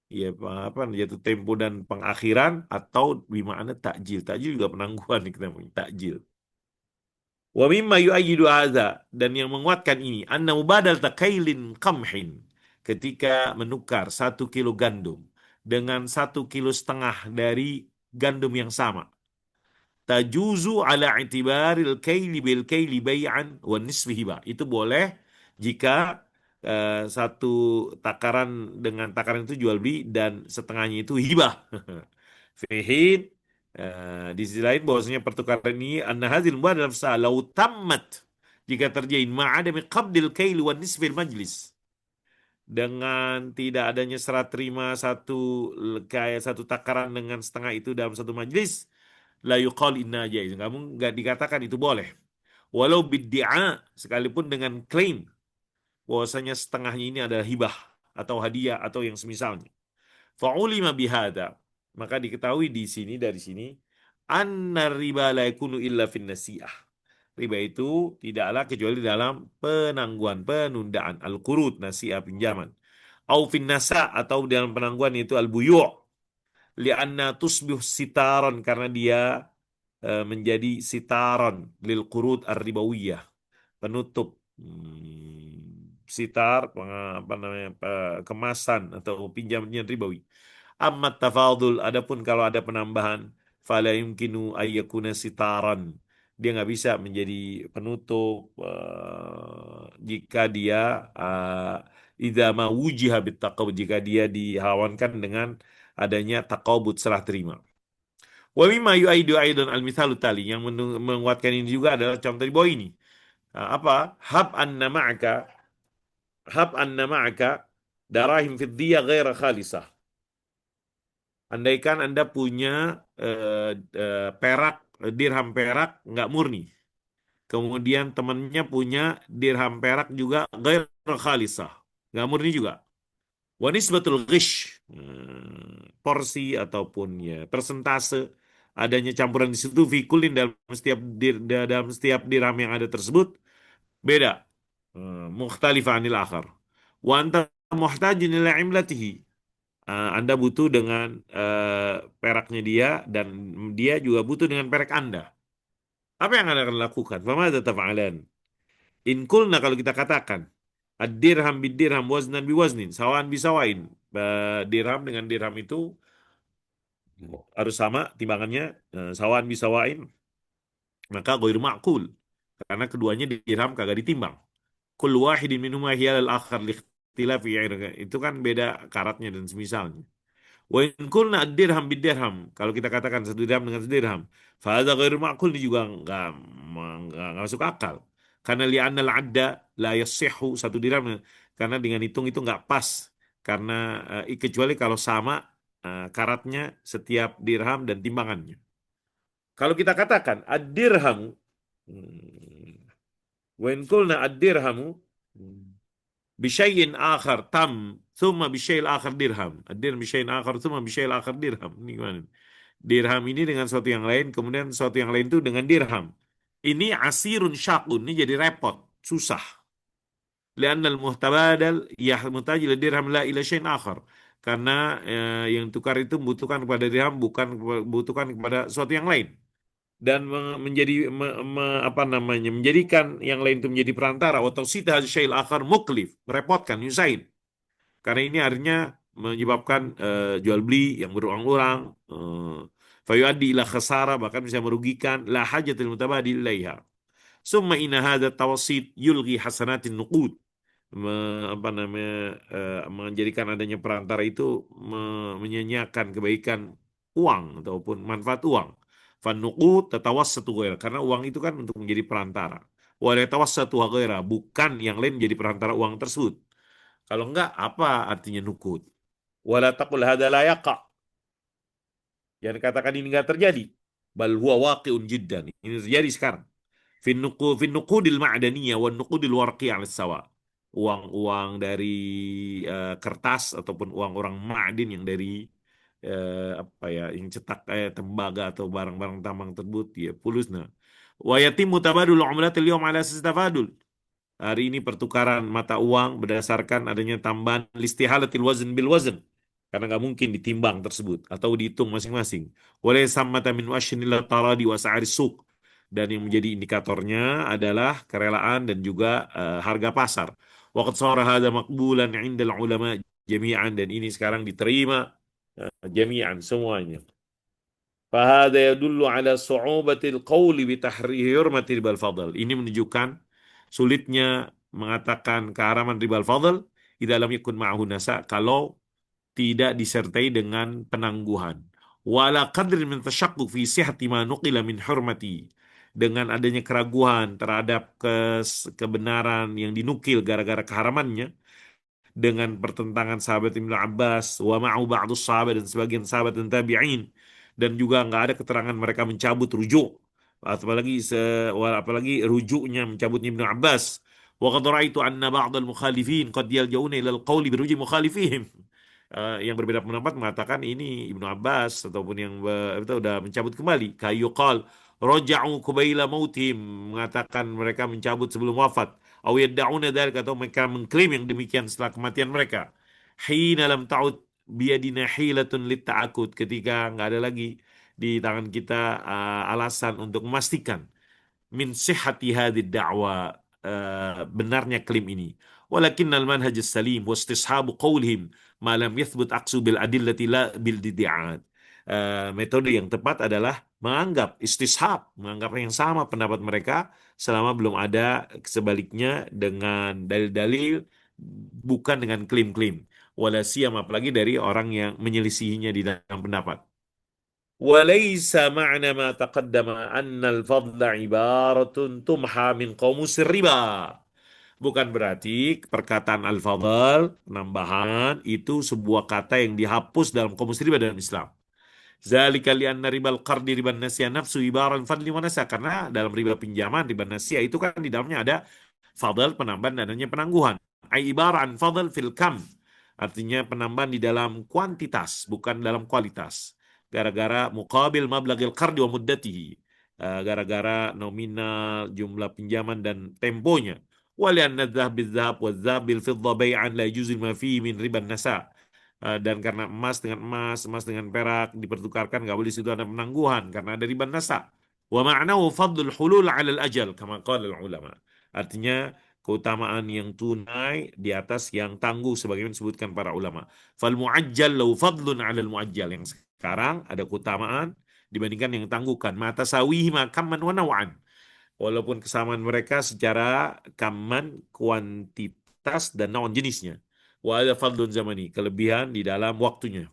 [SPEAKER 1] Ya, apa, jatuh tempo dan pengakhiran, atau bima'na ta'jil. Ta'jil juga penangguhan, kita namanya ta'jil. Wa mimma yu'ayyidu hadza, dan yang menguatkan ini, anna mubadal takailin qamhin, ketika menukar 1 kilo gandum dengan 1,5 kilo dari gandum yang sama, tajuzu ala i'tibaril kaili bil kaili bai'an wa nisfi hibah. Itu boleh jika satu takaran dengan takaran itu jual beli dan setengahnya itu hibah. Fihin, di sisi lain bahwasanya pertukaran ini anna hadzal mubadalah lau tammat, jika terjadi ma'adami qabdil kaili wa nisfil majlis, dengan tidak adanya serah terima kayak satu takaran dengan setengah itu dalam satu majlis, la yuqal inna jaiz, nggak dikatakan itu boleh, walau bid'a, sekalipun dengan klaim bahwasanya setengahnya ini adalah hibah atau hadiah atau yang semisalnya. Fa'ulima bihada, maka diketahui di sini, dari sini, anna riba la yakunu illa fin nasi'ah. Riba itu tidaklah kecuali dalam penangguhan, penundaan, al-qurud, nasi'ah, pinjaman. Au fin nasa', atau dalam penangguhan itu al-buyu', li'anna tusbih sitaron, karena dia menjadi sitaron lil qurud ar-ribawiyah, penutup, sitar, apa namanya, kemasan atau pinjaman ribawi. Amma tafadul, adapun kalau ada penambahan, fala yumkinu ayyakuna sitaran, dia nggak bisa menjadi penutup jika dia idza ma wujiha bittaqabud, jika dia dihawankan dengan adanya taqabud, serah terima. Wa mimma yu'aidu aidan al-mithalu tali, yang menguatkan ini juga adalah contoh di bawah ini. Apa? Hab anna ma'aka darahim fiddiyah ghaira khalisah. Andaikan Anda punya perak, dirham perak nggak murni. Kemudian temannya punya dirham perak juga ghair khalisah, nggak murni juga. Wa nisbatul ghish, porsi ataupun ya persentase adanya campuran di situ, fi kullin, dalam setiap dirham yang ada tersebut beda. Mukhtalifah anil akhar. Wa anta muhtajin ila imlatihi. Anda butuh dengan peraknya dia, dan dia juga butuh dengan perak Anda. Apa yang Anda akan lakukan? Famadza taf'alan? In kulna, kalau kita katakan ad-dirham bid-dirham waznan biwaznin sawaan bisawain, dirham dengan dirham itu harus sama timbangannya, sawaan bisawain, maka ghairu ma'qul, karena keduanya dirham kagak ditimbang. Kul wahidin minhuma hiyal al-akhar liikhtilafi itu kan beda karatnya dan semisalnya. Wa in kulna ad-dirham bid-dirham, kalau kita katakan satu dirham dengan satu dirham, fa hadza ghairu ma'qul, ini juga nggak masuk akal. Karena li'anna al-'adda la yasihhu, satu dirham, karena dengan hitung itu nggak pas. Karena kecuali kalau sama karatnya setiap dirham dan timbangannya. Kalau kita katakan ad-dirham, wa in kulna ad-dirhamu bisyai'in akhar tam thumma bisyai'il akhar dirham. Ad-dirham bisyai'in akhar thumma bisyai'il akhar dirham. Ini gimana? Dirham ini dengan sesuatu yang lain, kemudian sesuatu yang lain itu dengan dirham. Ini asirun syaqun, ini jadi repot, susah. Li'anna al-muhtabadal yahmutaj ila dirham la ila syai'in akhar. Karena yang tukar itu membutuhkan kepada dirham, bukan membutuhkan kepada sesuatu yang lain. Dan menjadi apa namanya, menjadikan yang lain itu menjadi perantara, atau sita syai'il akhar muklif, merepotkan, nyusahin. Karena ini akhirnya menyebabkan jual beli yang berulang-ulang, fayuaddi ila khasara, bahkan bisa merugikan, la hajatil mutabadil ilaiha. Summa inna hadha tawassit yulghi hasanatin nuqud. Apa namanya, menjadikan adanya perantara itu menyanyiakan kebaikan uang ataupun manfaat uang. Fan-nuqud tatawassatu ghaira, karena uang itu kan untuk menjadi perantara. Wa la tawassatu ghaira, bukan yang lain menjadi perantara uang tersebut. Kalau enggak, apa artinya nukud? Wala taqul hadza la yaqa. Jangan katakan ini enggak terjadi. Bal huwa waqi'un jiddan. Ini terjadi sekarang. Fin nuqudil ma'daniyah wan nuqudil warqiyah al sawa. Uang-uang dari kertas ataupun uang orang ma'din yang dari apa ya, yang cetak tembaga atau barang-barang tambang tersebut, ya pulusna. Wa yatimmu tabadul umlat al-yawm ala asas tafadul. Hari ini pertukaran mata uang berdasarkan adanya tambahan listihalatil wazn bil wazn. Karena nggak mungkin ditimbang tersebut atau dihitung masing-masing. Walai sammata min washnil taradi wa sa'aris suq. Dan yang menjadi indikatornya adalah kerelaan dan juga harga pasar. Waqad shara hadza maqbulan 'inda ulama jami'an, dan ini sekarang diterima jami'an semuanya. Fahada yadullu ala su'ubatil qawli bitahrirmati ribal fadl. Ini menunjukkan sulitnya mengatakan keharaman ribal fadl di dalam yakun ma'ahu nasa, kalau tidak disertai dengan penangguhan. Wala qadri min tashaqquk fi sihhati ma nuqila min hurmati. Dengan adanya keraguan terhadap kebenaran yang dinukil gara-gara keharamannya, dengan pertentangan sahabat Ibnu Abbas wa ma'u ba'dus sahabat, dan sebagian sahabat dan tabi'in, dan juga nggak ada keterangan mereka mencabut rujuk, apalagi apalagi rujuknya mencabutnya Ibnu Abbas. Wa qad ra'aitu anna ba'dal mukhalifin qad yaljauna ila al-qawli biruji' mukhalifihim. Yang berbeda pendapat mengatakan ini Ibnu Abbas ataupun yang itu udah mencabut kembali. Kayuqal raja'u kubaila mautihim, mengatakan mereka mencabut sebelum wafat. Aw yadda'una dzalika, atau mereka mengklaim yang demikian setelah kematian mereka. Hina lam ta'ud biyadina hilatun litta'akud, ketika nggak ada lagi di tangan kita alasan untuk memastikan min sihhati hadhihi da'wa, benarnya klaim ini. Walakin al-manhaj as-salim wa istishabu qawlihim ma lam yathbut aqsu bil adillati la bil didi'at. Metode yang tepat adalah menganggap istishab, menganggap yang sama pendapat mereka selama belum ada sebaliknya dengan dalil-dalil bukan dengan klaim-klaim. Wala siyama, apalagi dari orang yang menyelisihinya di dalam pendapat. وليس معنى ما تقدم أن الفضل عبارة تمحى من قاموس الربا. Bukan berarti perkataan al-fadl, penambahan, itu sebuah kata yang dihapus dalam kamus riba dalam Islam. Zalika lianna ribal qardi riban nasiyah nafsu ibaran fadli wa nasa. Karena dalam riba pinjaman, riba nasiyah itu kan di dalamnya ada fadl, penambahan, dan adanya penangguhan. Ai ibaran fadl fil kam. Artinya penambahan di dalam kuantitas, bukan dalam kualitas. Gara-gara muqabil mablagil qardi wa muddatihi. Gara-gara nominal, jumlah pinjaman, dan temponya. Walianna dzahab bidzahab wa dzahab bil fidda bai'an la yujuzil ma fihi min riban nasa. Dan karena emas dengan emas, emas dengan perak dipertukarkan, nggak boleh, situ ada penangguhan karena ada riba nasa. Wa ma'nahu fadlul hulul 'ala al-ajal kama qala ulama. Artinya keutamaan yang tunai di atas yang tangguh sebagaimana disebutkan para ulama. Fal mu'ajjal lau fadlun 'ala al-mu'ajjal. Yang sekarang ada keutamaan dibandingkan yang tangguhkan. Ma tasawihi ma kamman wa naw'an. Walaupun kesamaan mereka secara kaman, kuantitas, dan naon jenisnya. Wa ada fadlun zamani, kelebihan di dalam waktunya.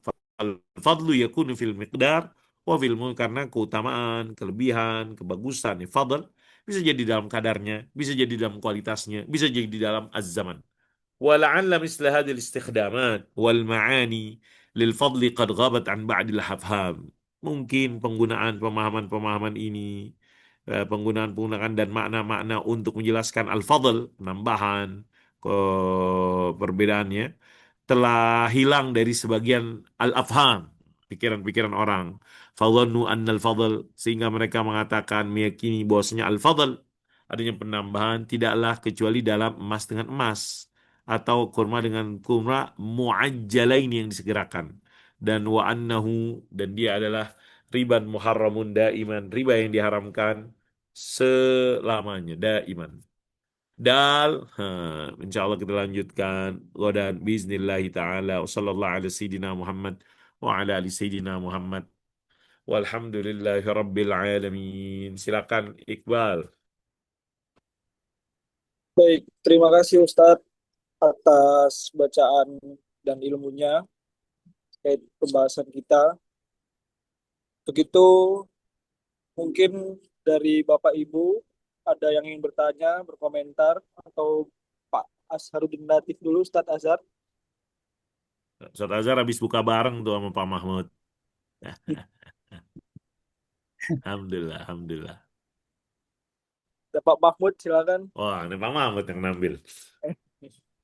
[SPEAKER 1] Fadlu yakunu fil miqdar wa fil karena keutamaan, kelebihan, kebagusan, fadl bisa jadi dalam kadarnya, bisa jadi dalam kualitasnya, bisa jadi di dalam az-zaman. ولعل مثل هذه الاستخدامات والمعاني للفضل قد غابت عن بعض الأفهام. Mungkin penggunaan pemahaman-pemahaman ini, penggunaan-penggunaan dan makna-makna untuk menjelaskan al-fadl, penambahan, perbedaannya, telah hilang dari sebagian al-afham, pikiran-pikiran orang. Fadhannu annal fadl, sehingga mereka mengatakan, meyakini bahwasanya al-fadl, adanya penambahan, tidaklah kecuali dalam emas dengan emas, atau kurma dengan kurma muajjalain yang disegerakan. Dan wa annahu, dan dia adalah riban muharramun daiman, riba yang diharamkan selamanya, daiman. Dal, insya Allah kita lanjutkan godan bisnillahi ta'ala. Wa sallallahu ala sayyidina Muhammad wa ala ali sayyidina Muhammad walhamdulillahi rabbil alamin. Silakan Iqbal.
[SPEAKER 2] Baik, terima kasih Ustadz atas bacaan dan ilmunya terkait pembahasan kita. Begitu mungkin dari Bapak Ibu ada yang ingin bertanya, berkomentar, atau Pak Azharuddin Latif dulu, Ustadz Azhar.
[SPEAKER 1] Ustaz Azhar habis buka bareng tuh sama Pak Mahmud. Alhamdulillah, alhamdulillah.
[SPEAKER 2] Pak Mahmud, silakan.
[SPEAKER 1] Wah, ini Pak Mahmud yang ngambil.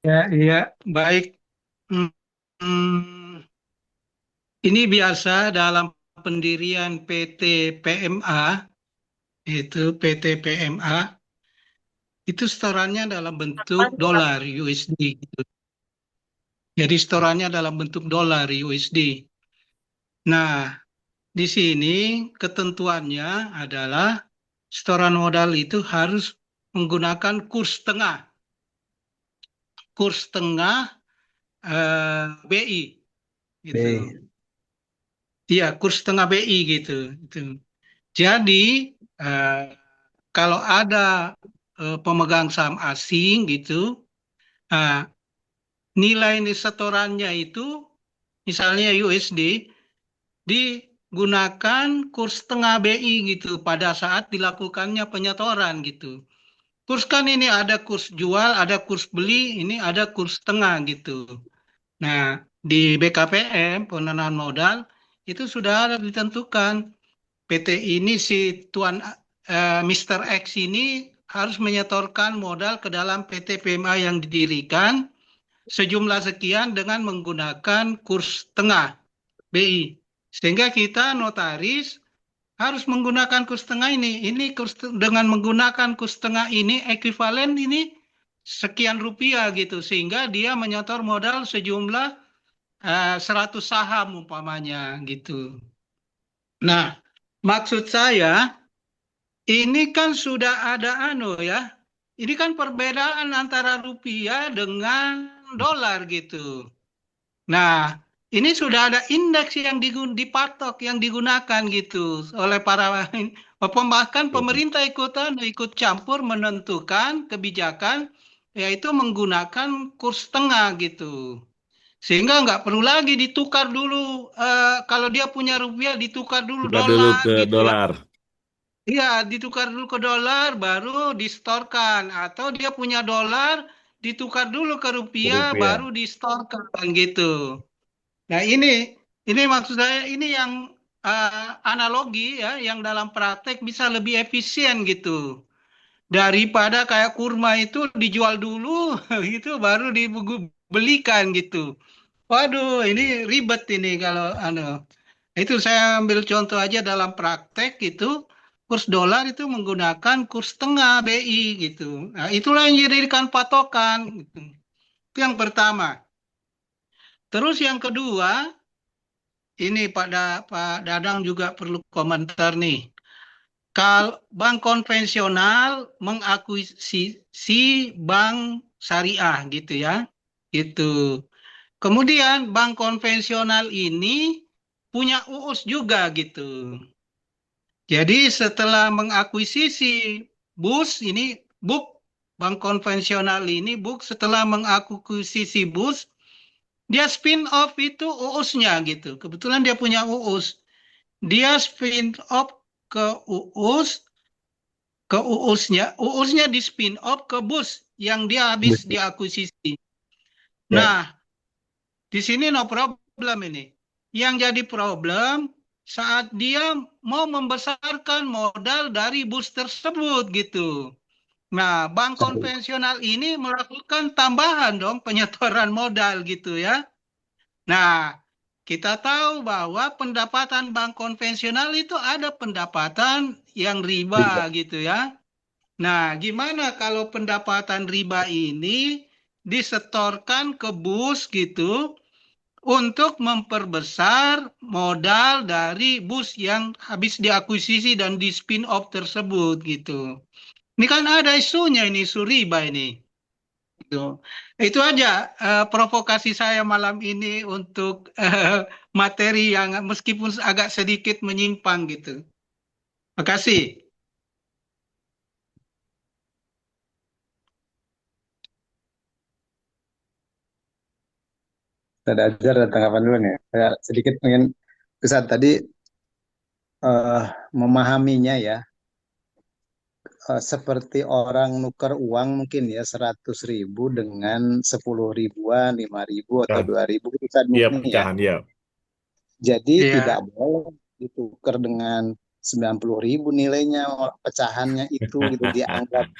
[SPEAKER 3] Ya, iya, baik. Hmm, hmm, ini biasa dalam pendirian PT PMA, itu PT PMA, itu setorannya dalam bentuk dolar USD. Gitu. Jadi setorannya dalam bentuk dolar USD. Nah, di sini ketentuannya adalah setoran modal itu harus menggunakan kurs tengah BI gitu. Iya, kurs tengah BI gitu. Jadi kalau ada pemegang saham asing gitu, nilai setorannya itu misalnya USD digunakan kurs tengah BI gitu pada saat dilakukannya penyetoran gitu. Kurs kan ini ada kurs jual, ada kurs beli, ini ada kurs tengah gitu. Nah, di BKPM, penanaman modal, itu sudah ada ditentukan. PT ini si Tuan Mr. X ini harus menyetorkan modal ke dalam PT PMA yang didirikan sejumlah sekian dengan menggunakan kurs tengah BI. Sehingga kita notaris harus menggunakan kurs tengah ini. Ini kurs dengan menggunakan kurs tengah ini ekuivalen ini sekian rupiah gitu, sehingga dia menyetor modal sejumlah 100 saham umpamanya gitu. Nah, maksud saya ini kan sudah ada ya. Ini kan perbedaan antara rupiah dengan dolar gitu. Nah, ini sudah ada indeks yang dipatok, yang digunakan gitu oleh para bahkan pemerintah ikut campur menentukan kebijakan yaitu menggunakan kurs tengah gitu. Sehingga nggak perlu lagi ditukar dulu. Kalau dia punya rupiah, ditukar dulu
[SPEAKER 1] Tukar dulu
[SPEAKER 3] dolar
[SPEAKER 1] ke
[SPEAKER 3] gitu ya.
[SPEAKER 1] dolar.
[SPEAKER 3] Iya, ditukar dulu ke dolar, baru distorkan. Atau dia punya dolar, ditukar dulu ke rupiah,
[SPEAKER 1] Rupiah.
[SPEAKER 3] baru distorkan gitu. Nah ini maksud saya ini yang analogi ya, yang dalam praktek bisa lebih efisien gitu. Daripada kayak kurma itu dijual dulu, gitu, baru dibelikan gitu. Waduh, ini ribet ini kalau itu saya ambil contoh aja dalam praktek itu kurs dolar itu menggunakan kurs tengah BI gitu. Nah, itulah yang dijadikan patokan gitu. Itu yang pertama. Terus yang kedua, ini Pak Dadang juga perlu komentar nih. Kalau bank konvensional mengakuisisi bank syariah gitu ya. Gitu. Kemudian bank konvensional ini punya UUS juga gitu. Jadi setelah mengakuisisi BUS ini bank konvensional ini setelah mengakuisisi BUS dia spin off itu UUS-nya gitu. Kebetulan dia punya UUS. Dia spin off ke UUS UUS-nya di spin off ke BUS yang dia habis
[SPEAKER 2] Betul.
[SPEAKER 3] diakuisisi.
[SPEAKER 2] Ya.
[SPEAKER 3] Nah, di sini no problem ini. Yang jadi problem saat dia mau membesarkan modal dari bus tersebut gitu. Nah, bank konvensional ini melakukan tambahan dong penyetoran modal gitu ya. Nah, kita tahu bahwa pendapatan bank konvensional itu ada pendapatan yang riba gitu ya. Nah, gimana kalau pendapatan riba ini disetorkan ke bus gitu untuk memperbesar modal dari bus yang habis diakuisisi dan di spin off tersebut gitu. Ini kan ada isunya ini, isu riba ini. Gitu. Itu aja provokasi saya malam ini untuk materi yang meskipun agak sedikit menyimpang gitu. Makasih.
[SPEAKER 4] Ada ajar dan tanggapan dulu nih. Saya sedikit ingin Ustaz tadi eh, memahaminya ya, seperti orang nuker uang mungkin ya 100.000 dengan 10 ribuan, 5 ribu atau
[SPEAKER 1] Ya,
[SPEAKER 4] 2 ribu itu Ustaz
[SPEAKER 1] iya
[SPEAKER 4] murni ya.
[SPEAKER 1] pecahan ya.
[SPEAKER 4] Jadi tidak
[SPEAKER 3] Ya,
[SPEAKER 4] boleh ditukar dengan 90 ribu nilainya pecahannya itu gitu dianggap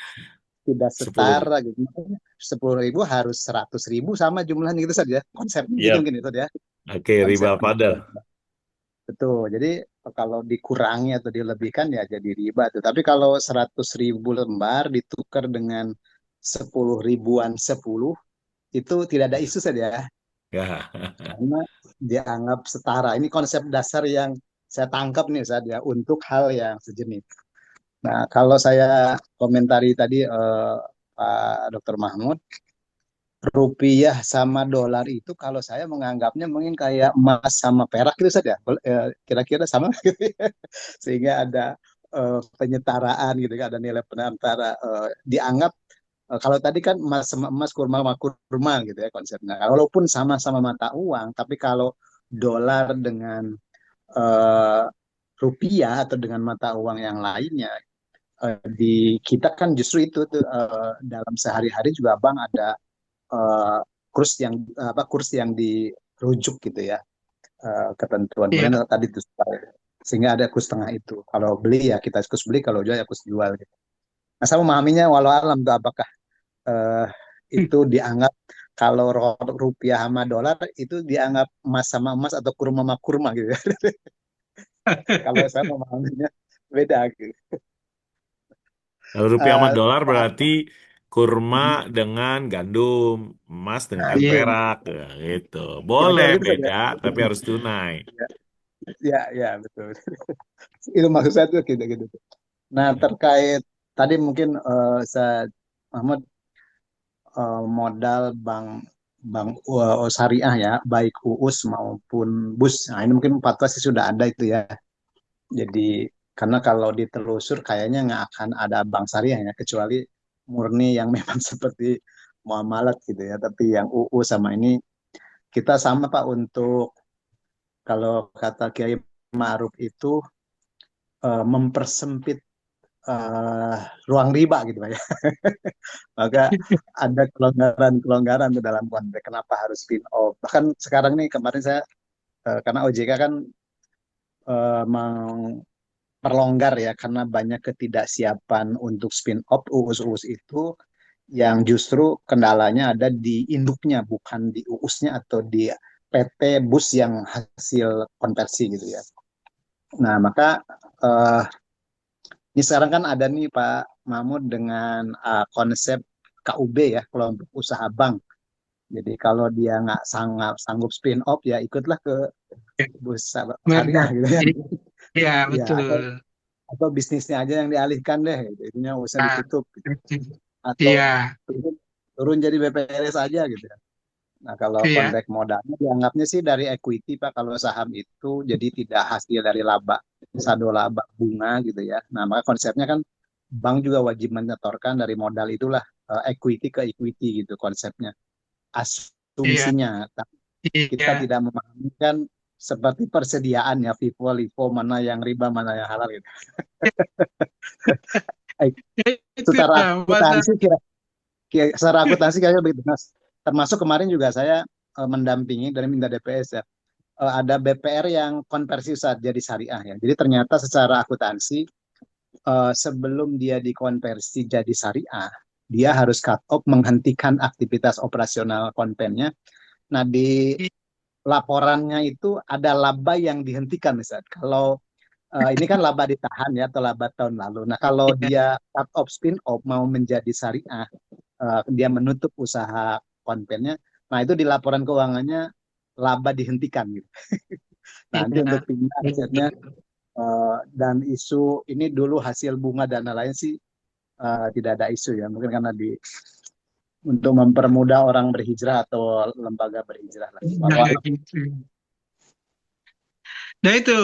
[SPEAKER 4] tidak
[SPEAKER 1] 10.
[SPEAKER 4] setara gitu. Makanya 10 ribu harus 100 ribu sama jumlahnya gitu saja. Konsepnya gitu
[SPEAKER 1] Ya,
[SPEAKER 4] mungkin itu ya.
[SPEAKER 1] oke, riba
[SPEAKER 4] Konsepnya.
[SPEAKER 1] fadl.
[SPEAKER 4] Betul. Jadi kalau dikurangi atau dilebihkan ya jadi riba tuh. Tapi kalau 100 ribu lembar ditukar dengan 10 ribuan 10 itu tidak ada isu saja
[SPEAKER 1] Ya.
[SPEAKER 4] karena dianggap setara. Ini konsep dasar yang saya tangkap nih saja untuk hal yang sejenis. Nah, kalau saya komentari tadi Pak Dr. Mahmud, rupiah sama dolar itu kalau saya menganggapnya mungkin kayak emas sama perak gitu saja. Kira-kira sama gitu ya. Sehingga ada penyetaraan gitu kan, ada nilai penantara dianggap kalau tadi kan emas sama emas, kurma sama kurma gitu ya konsepnya. Walaupun sama-sama mata uang, tapi kalau dolar dengan eh, rupiah atau dengan mata uang yang lainnya di kita kan justru itu tuh dalam sehari-hari juga Bang ada eh, kurs yang dirujuk gitu ya, ketentuan
[SPEAKER 3] ya.
[SPEAKER 4] kemudian tadi itu sehingga ada kurs tengah itu kalau beli ya kita kurs beli kalau jual ya kurs jual gitu. Nah saya memahaminya walau alam tuh apakah eh, itu dianggap kalau rupiah sama dolar itu dianggap emas sama emas atau kurma sama kurma gitu ya. Kalau saya memahaminya beda gitu.
[SPEAKER 1] Kalau rupiah sama
[SPEAKER 4] Eh,
[SPEAKER 1] dolar berarti kurma dengan gandum, emas dengan
[SPEAKER 3] Iya.
[SPEAKER 1] perak, ya, gitu.
[SPEAKER 4] kira-kira
[SPEAKER 1] Boleh
[SPEAKER 4] begitu saja.
[SPEAKER 1] beda, tapi harus tunai.
[SPEAKER 4] Ya, ya betul. Itu maksud saya tuh gitu gitu. Nah, terkait tadi mungkin saya Mahmud modal bank bank syariah ya, baik UUS maupun BUS. Nah, ini mungkin fatwa sih sudah ada itu ya. Jadi karena kalau ditelusur kayaknya nggak akan ada bank syariah ya, kecuali murni yang memang seperti muamalat gitu ya. Tapi yang UU sama ini kita sama Pak untuk kalau kata Kiai Ma'ruf itu mempersempit eh, ruang riba gitu Pak ya. Maka ada kelonggaran-kelonggaran tuh dalam konteks kenapa harus spin off. Bahkan sekarang nih kemarin saya karena OJK kan memperlonggar ya karena banyak ketidaksiapan untuk spin off UUS-UUS itu yang justru kendalanya ada di induknya bukan di UUS-nya atau di PT bus yang hasil konversi gitu ya. Nah, maka eh, ini sekarang kan ada nih Pak Mahmud dengan konsep KUB ya, kelompok usaha bank. Jadi kalau dia nggak sanggup spin off ya ikutlah ke bus syariah
[SPEAKER 3] Benar.
[SPEAKER 4] gitu ya.
[SPEAKER 3] Iya,
[SPEAKER 4] Ya atau
[SPEAKER 3] betul.
[SPEAKER 4] bisnisnya aja yang dialihkan deh, gitu. Itunya usah
[SPEAKER 3] Nah,
[SPEAKER 4] ditutup gitu. Atau
[SPEAKER 3] iya,
[SPEAKER 4] turun, turun jadi BPRS aja gitu ya. Nah kalau
[SPEAKER 3] iya,
[SPEAKER 4] konteks modalnya dianggapnya sih dari equity Pak kalau saham itu jadi tidak hasil dari laba saldo laba bunga gitu ya. Nah maka konsepnya kan bank juga wajib menyetorkan dari modal itulah equity ke equity gitu konsepnya.
[SPEAKER 3] iya,
[SPEAKER 4] Asumsinya. Tapi kita
[SPEAKER 3] iya.
[SPEAKER 4] tidak memahami kan seperti persediaan ya FIFO, LIFO, mana yang riba, mana yang halal gitu. Eh,
[SPEAKER 3] Itu
[SPEAKER 4] Secara
[SPEAKER 3] lah masa.
[SPEAKER 4] akuntansi secara akuntansi kayaknya begitu Mas. Termasuk kemarin juga saya mendampingi dari Minda DPS ya. Ada BPR yang konversi saat jadi syariah ya. Jadi ternyata secara akuntansi sebelum dia dikonversi jadi syariah, dia harus cut off menghentikan aktivitas operasional konvennya. Nah, di laporannya itu ada laba yang dihentikan misalnya. Kalau ini kan laba ditahan ya atau laba tahun lalu. Nah, kalau dia cut off spin off mau menjadi syariah, dia menutup usaha konvennya. Nah, itu di laporan keuangannya laba dihentikan gitu. Nah, nanti untuk
[SPEAKER 3] Iya,
[SPEAKER 4] pindah asetnya dan isu ini dulu hasil bunga dan lain-lain sih tidak ada isu ya. Mungkin karena untuk mempermudah orang berhijrah atau lembaga berhijrah lah.
[SPEAKER 3] nah,
[SPEAKER 4] Walau
[SPEAKER 3] gitu. Nah itu,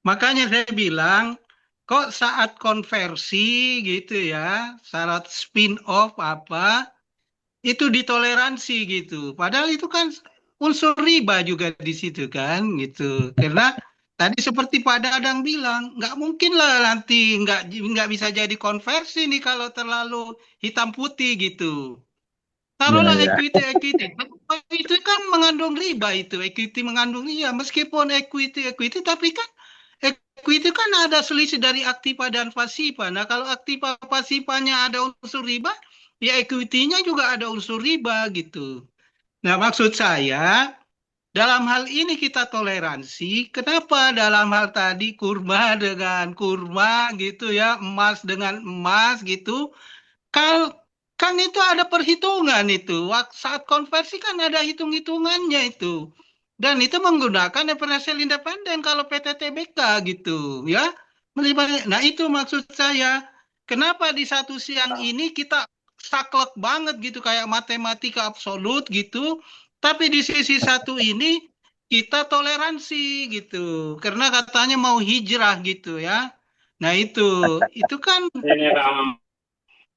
[SPEAKER 3] makanya saya bilang, kok saat konversi gitu ya, syarat spin-off apa, itu ditoleransi gitu. Padahal itu kan unsur riba juga di situ kan gitu. Karena tadi seperti Pak Dadang bilang, nggak mungkin lah nanti nggak bisa jadi konversi nih kalau terlalu hitam putih gitu.
[SPEAKER 4] ya
[SPEAKER 3] Taruhlah
[SPEAKER 4] ya
[SPEAKER 3] equity. Itu kan mengandung riba itu. Equity mengandung iya. Meskipun equity, tapi kan equity kan ada selisih dari aktiva dan pasiva. Nah, kalau aktiva pasivanya ada unsur riba, ya equity-nya juga ada unsur riba gitu. Nah, maksud saya, dalam hal ini kita toleransi. Kenapa dalam hal tadi kurma dengan kurma gitu ya, emas dengan emas gitu. Kan, kan itu ada perhitungan itu. Saat konversi kan ada hitung-hitungannya itu. Dan itu menggunakan appraisal independen kalau PTTBK gitu ya. Nah itu maksud saya. Kenapa di satu siang ini kita saklek banget gitu kayak matematika absolut gitu. Tapi di sisi satu ini kita toleransi gitu. Karena katanya mau hijrah gitu ya. Nah itu kan,
[SPEAKER 5] Ini Pak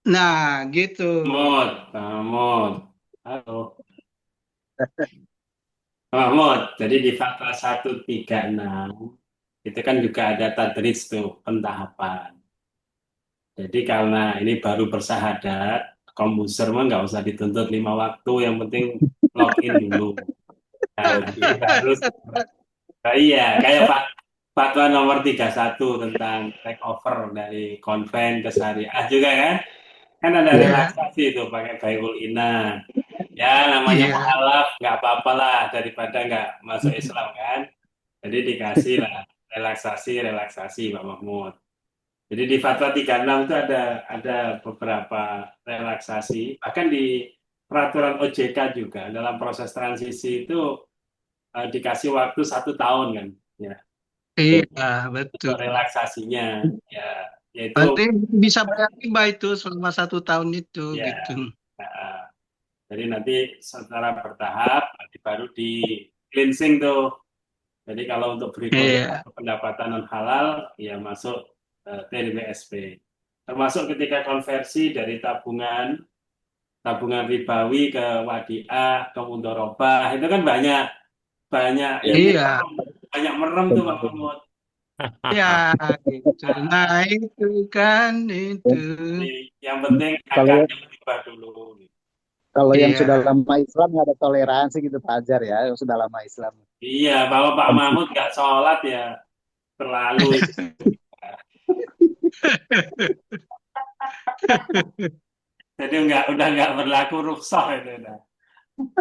[SPEAKER 3] nah gitu.
[SPEAKER 5] Mahmud, Pak Mahmud. Halo, Pak Mahmud. Jadi di Fatwa 136 itu kan juga ada tadrij tuh pentahapan. Jadi karena ini baru bersahadat, komputer mah nggak usah dituntut 5 waktu, yang penting login dulu. Nah, nanti harus, oh iya, kayak Fatwa nomor 31 tentang take over dari konven ke syariah juga kan? Kan ada
[SPEAKER 3] Iya,
[SPEAKER 5] relaksasi itu pakai Baiul Ina. Ya namanya
[SPEAKER 3] iya.
[SPEAKER 5] mualaf nggak apa-apa lah daripada nggak masuk Islam kan. Jadi dikasih lah relaksasi Pak Mahmud. Jadi di Fatwa 36 itu ada beberapa relaksasi. Bahkan di peraturan OJK juga dalam proses transisi itu dikasih waktu 1 tahun kan. Ya,
[SPEAKER 3] Iya,
[SPEAKER 5] untuk
[SPEAKER 3] betul.
[SPEAKER 5] relaksasinya. Ya, yaitu
[SPEAKER 3] Nanti bisa bayar riba itu selama 1 tahun itu
[SPEAKER 5] ya.
[SPEAKER 3] gitu.
[SPEAKER 5] Nah, jadi nanti secara bertahap nanti baru di cleansing tuh. Jadi kalau untuk berikutnya
[SPEAKER 3] Iya,
[SPEAKER 5] pendapatan non halal ya masuk TDBSP. Termasuk ketika konversi dari tabungan tabungan ribawi ke wadiah, ke mudharabah, itu kan banyak banyak
[SPEAKER 4] Ya,
[SPEAKER 5] ini
[SPEAKER 3] Iya,
[SPEAKER 5] banyak merem tuh Pak Mahmud.
[SPEAKER 3] ya gitu. Nah itu kan itu.
[SPEAKER 5] Jadi, yang penting
[SPEAKER 4] kalau
[SPEAKER 5] akadnya berubah dulu.
[SPEAKER 4] kalau yang sudah
[SPEAKER 3] Iya.
[SPEAKER 4] lama Islam nggak ada toleransi gitu Pak Ajar ya, yang sudah lama Islam.
[SPEAKER 5] Iya, bahwa Pak Mahmud nggak sholat ya terlalu itu. Jadi udah nggak berlaku rukhsah itu udah.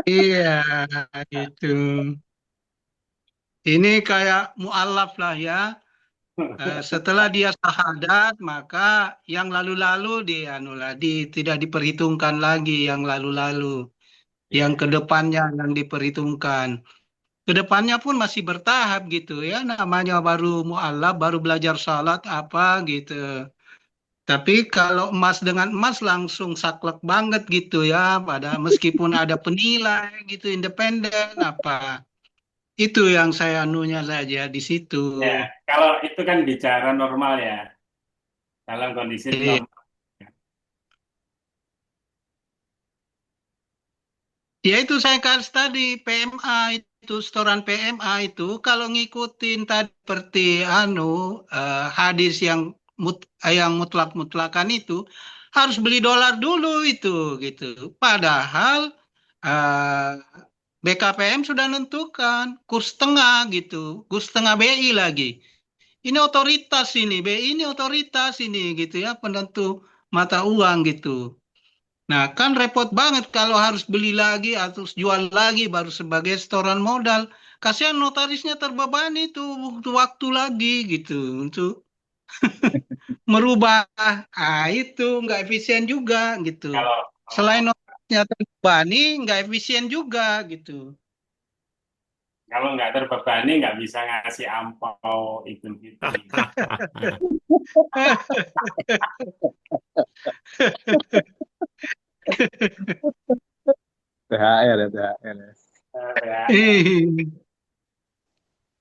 [SPEAKER 3] Iya, gitu. Ini kayak mualaf lah ya. Setelah dia syahadat, maka yang lalu-lalu tidak diperhitungkan lagi yang lalu-lalu. Yang
[SPEAKER 5] Iya.
[SPEAKER 3] kedepannya yang diperhitungkan. Kedepannya pun masih bertahap gitu ya. Namanya baru mualaf, baru belajar salat apa gitu. Tapi kalau emas dengan emas langsung saklek banget gitu ya. Pada meskipun ada penilai gitu independen apa. Itu yang saya anunya saja di situ.
[SPEAKER 5] Ya, kalau itu kan bicara normal ya, dalam kondisi
[SPEAKER 3] Iya.
[SPEAKER 5] normal.
[SPEAKER 3] Ya itu saya kasih tadi PMA itu setoran PMA itu kalau ngikutin tadi seperti hadis yang mutlak-mutlakan itu harus beli dolar dulu itu gitu. Padahal eh, BKPM sudah menentukan kurs tengah gitu, kurs tengah BI lagi. Ini otoritas ini, BI ini otoritas ini gitu ya penentu mata uang gitu. Nah, kan repot banget kalau harus beli lagi atau jual lagi baru sebagai setoran modal. Kasihan notarisnya terbebani itu butuh waktu lagi gitu untuk merubah. Ah, itu nggak efisien juga gitu.
[SPEAKER 5] Kalau
[SPEAKER 3] Selain notarisnya terbebani, nggak efisien juga gitu.
[SPEAKER 5] kalau nggak terbebani nggak bisa ngasih ampau Idul Fitri.
[SPEAKER 4] THR ya, THR ya.
[SPEAKER 5] Ya,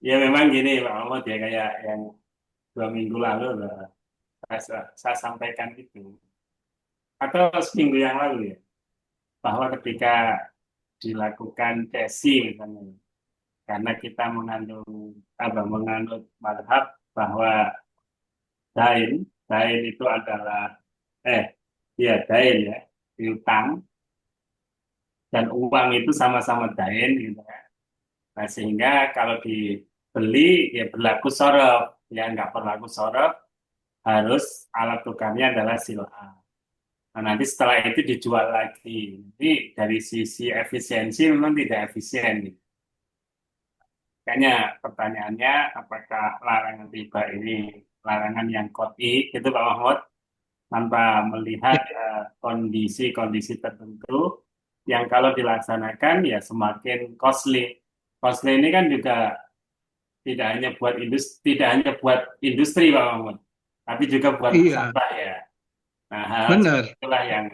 [SPEAKER 5] ya memang gini Pak Mahmud ya kayak yang 2 minggu lalu saya sampaikan itu atau seminggu yang lalu ya bahwa ketika dilakukan tesi misalnya karena kita menganut mazhab bahwa dain dain itu adalah dain ya piutang dan uang itu sama-sama dain gitu ya. Nah sehingga kalau dibeli ya berlaku sorof, yang nggak berlaku sorof harus alat tukarnya adalah sil'ah. Nah, nanti setelah itu dijual lagi. Jadi dari sisi efisiensi memang tidak efisien gitu. Makanya pertanyaannya apakah larangan riba ini larangan yang qot'i itu Pak Mahmud tanpa melihat kondisi-kondisi tertentu yang kalau dilaksanakan ya semakin costly. Costly ini kan juga tidak hanya buat industri Pak Mahmud, tapi juga buat
[SPEAKER 3] Iya,
[SPEAKER 5] nasabah ya. Nah, hal seperti
[SPEAKER 3] benar.
[SPEAKER 5] itulah yang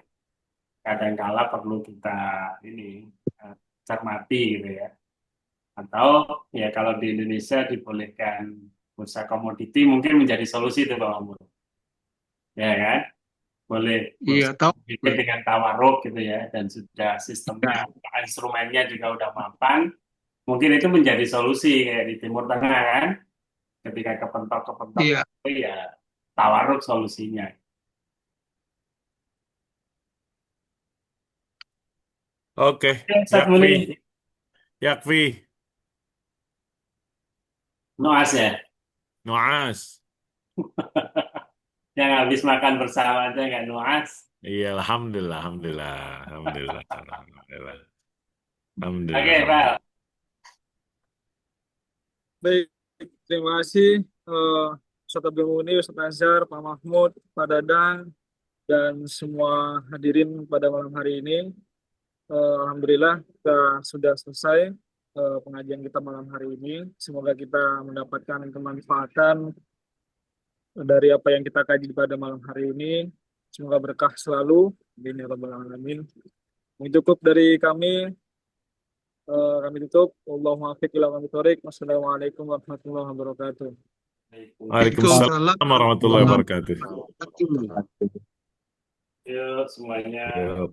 [SPEAKER 5] kadangkala perlu kita ini cermati gitu ya. Atau ya kalau di Indonesia dibolehkan bursa komoditi mungkin menjadi solusi itu Pak Mahmud. Ya kan? Boleh
[SPEAKER 3] Iya,
[SPEAKER 5] bursa
[SPEAKER 3] tahu.
[SPEAKER 5] komoditi dengan tawaruk gitu ya dan sudah sistemnya, instrumennya juga udah mapan. Mungkin itu menjadi solusi kayak di Timur Tengah kan. Ketika kepentok-kepentok
[SPEAKER 3] Iya.
[SPEAKER 5] itu ya tawaruk solusinya.
[SPEAKER 1] Oke,
[SPEAKER 5] Ya, Ustaz
[SPEAKER 1] Yakfi,
[SPEAKER 5] Muni,
[SPEAKER 1] Yakfi,
[SPEAKER 5] Noas ya,
[SPEAKER 1] Nuas.
[SPEAKER 5] yang habis makan bersama aja nggak Noas.
[SPEAKER 1] Iya, alhamdulillah, alhamdulillah, alhamdulillah, alhamdulillah, alhamdulillah,
[SPEAKER 5] Oke, Pak.
[SPEAKER 1] alhamdulillah.
[SPEAKER 2] Baik, terima kasih Ustaz Abdul Muni, Ustaz Azhar, Pak Mahmud, Pak Dadang, dan semua hadirin pada malam hari ini. Alhamdulillah kita sudah selesai pengajian kita malam hari ini. Semoga kita mendapatkan kemanfaatan dari apa yang kita kaji pada malam hari ini. Semoga berkah selalu. Amin ya rabbal alamin. Ini cukup dari kami. Kami tutup. Allahumma afiq ila aqwamit thoriq. Wassalamualaikum warahmatullahi wabarakatuh.
[SPEAKER 1] Waalaikumsalam
[SPEAKER 3] Waalaikumsalam
[SPEAKER 1] warahmatullahi
[SPEAKER 3] warahmatullahi
[SPEAKER 1] wabarakatuh.
[SPEAKER 3] wabarakatuh.
[SPEAKER 5] Yuk semuanya.
[SPEAKER 1] Yuk.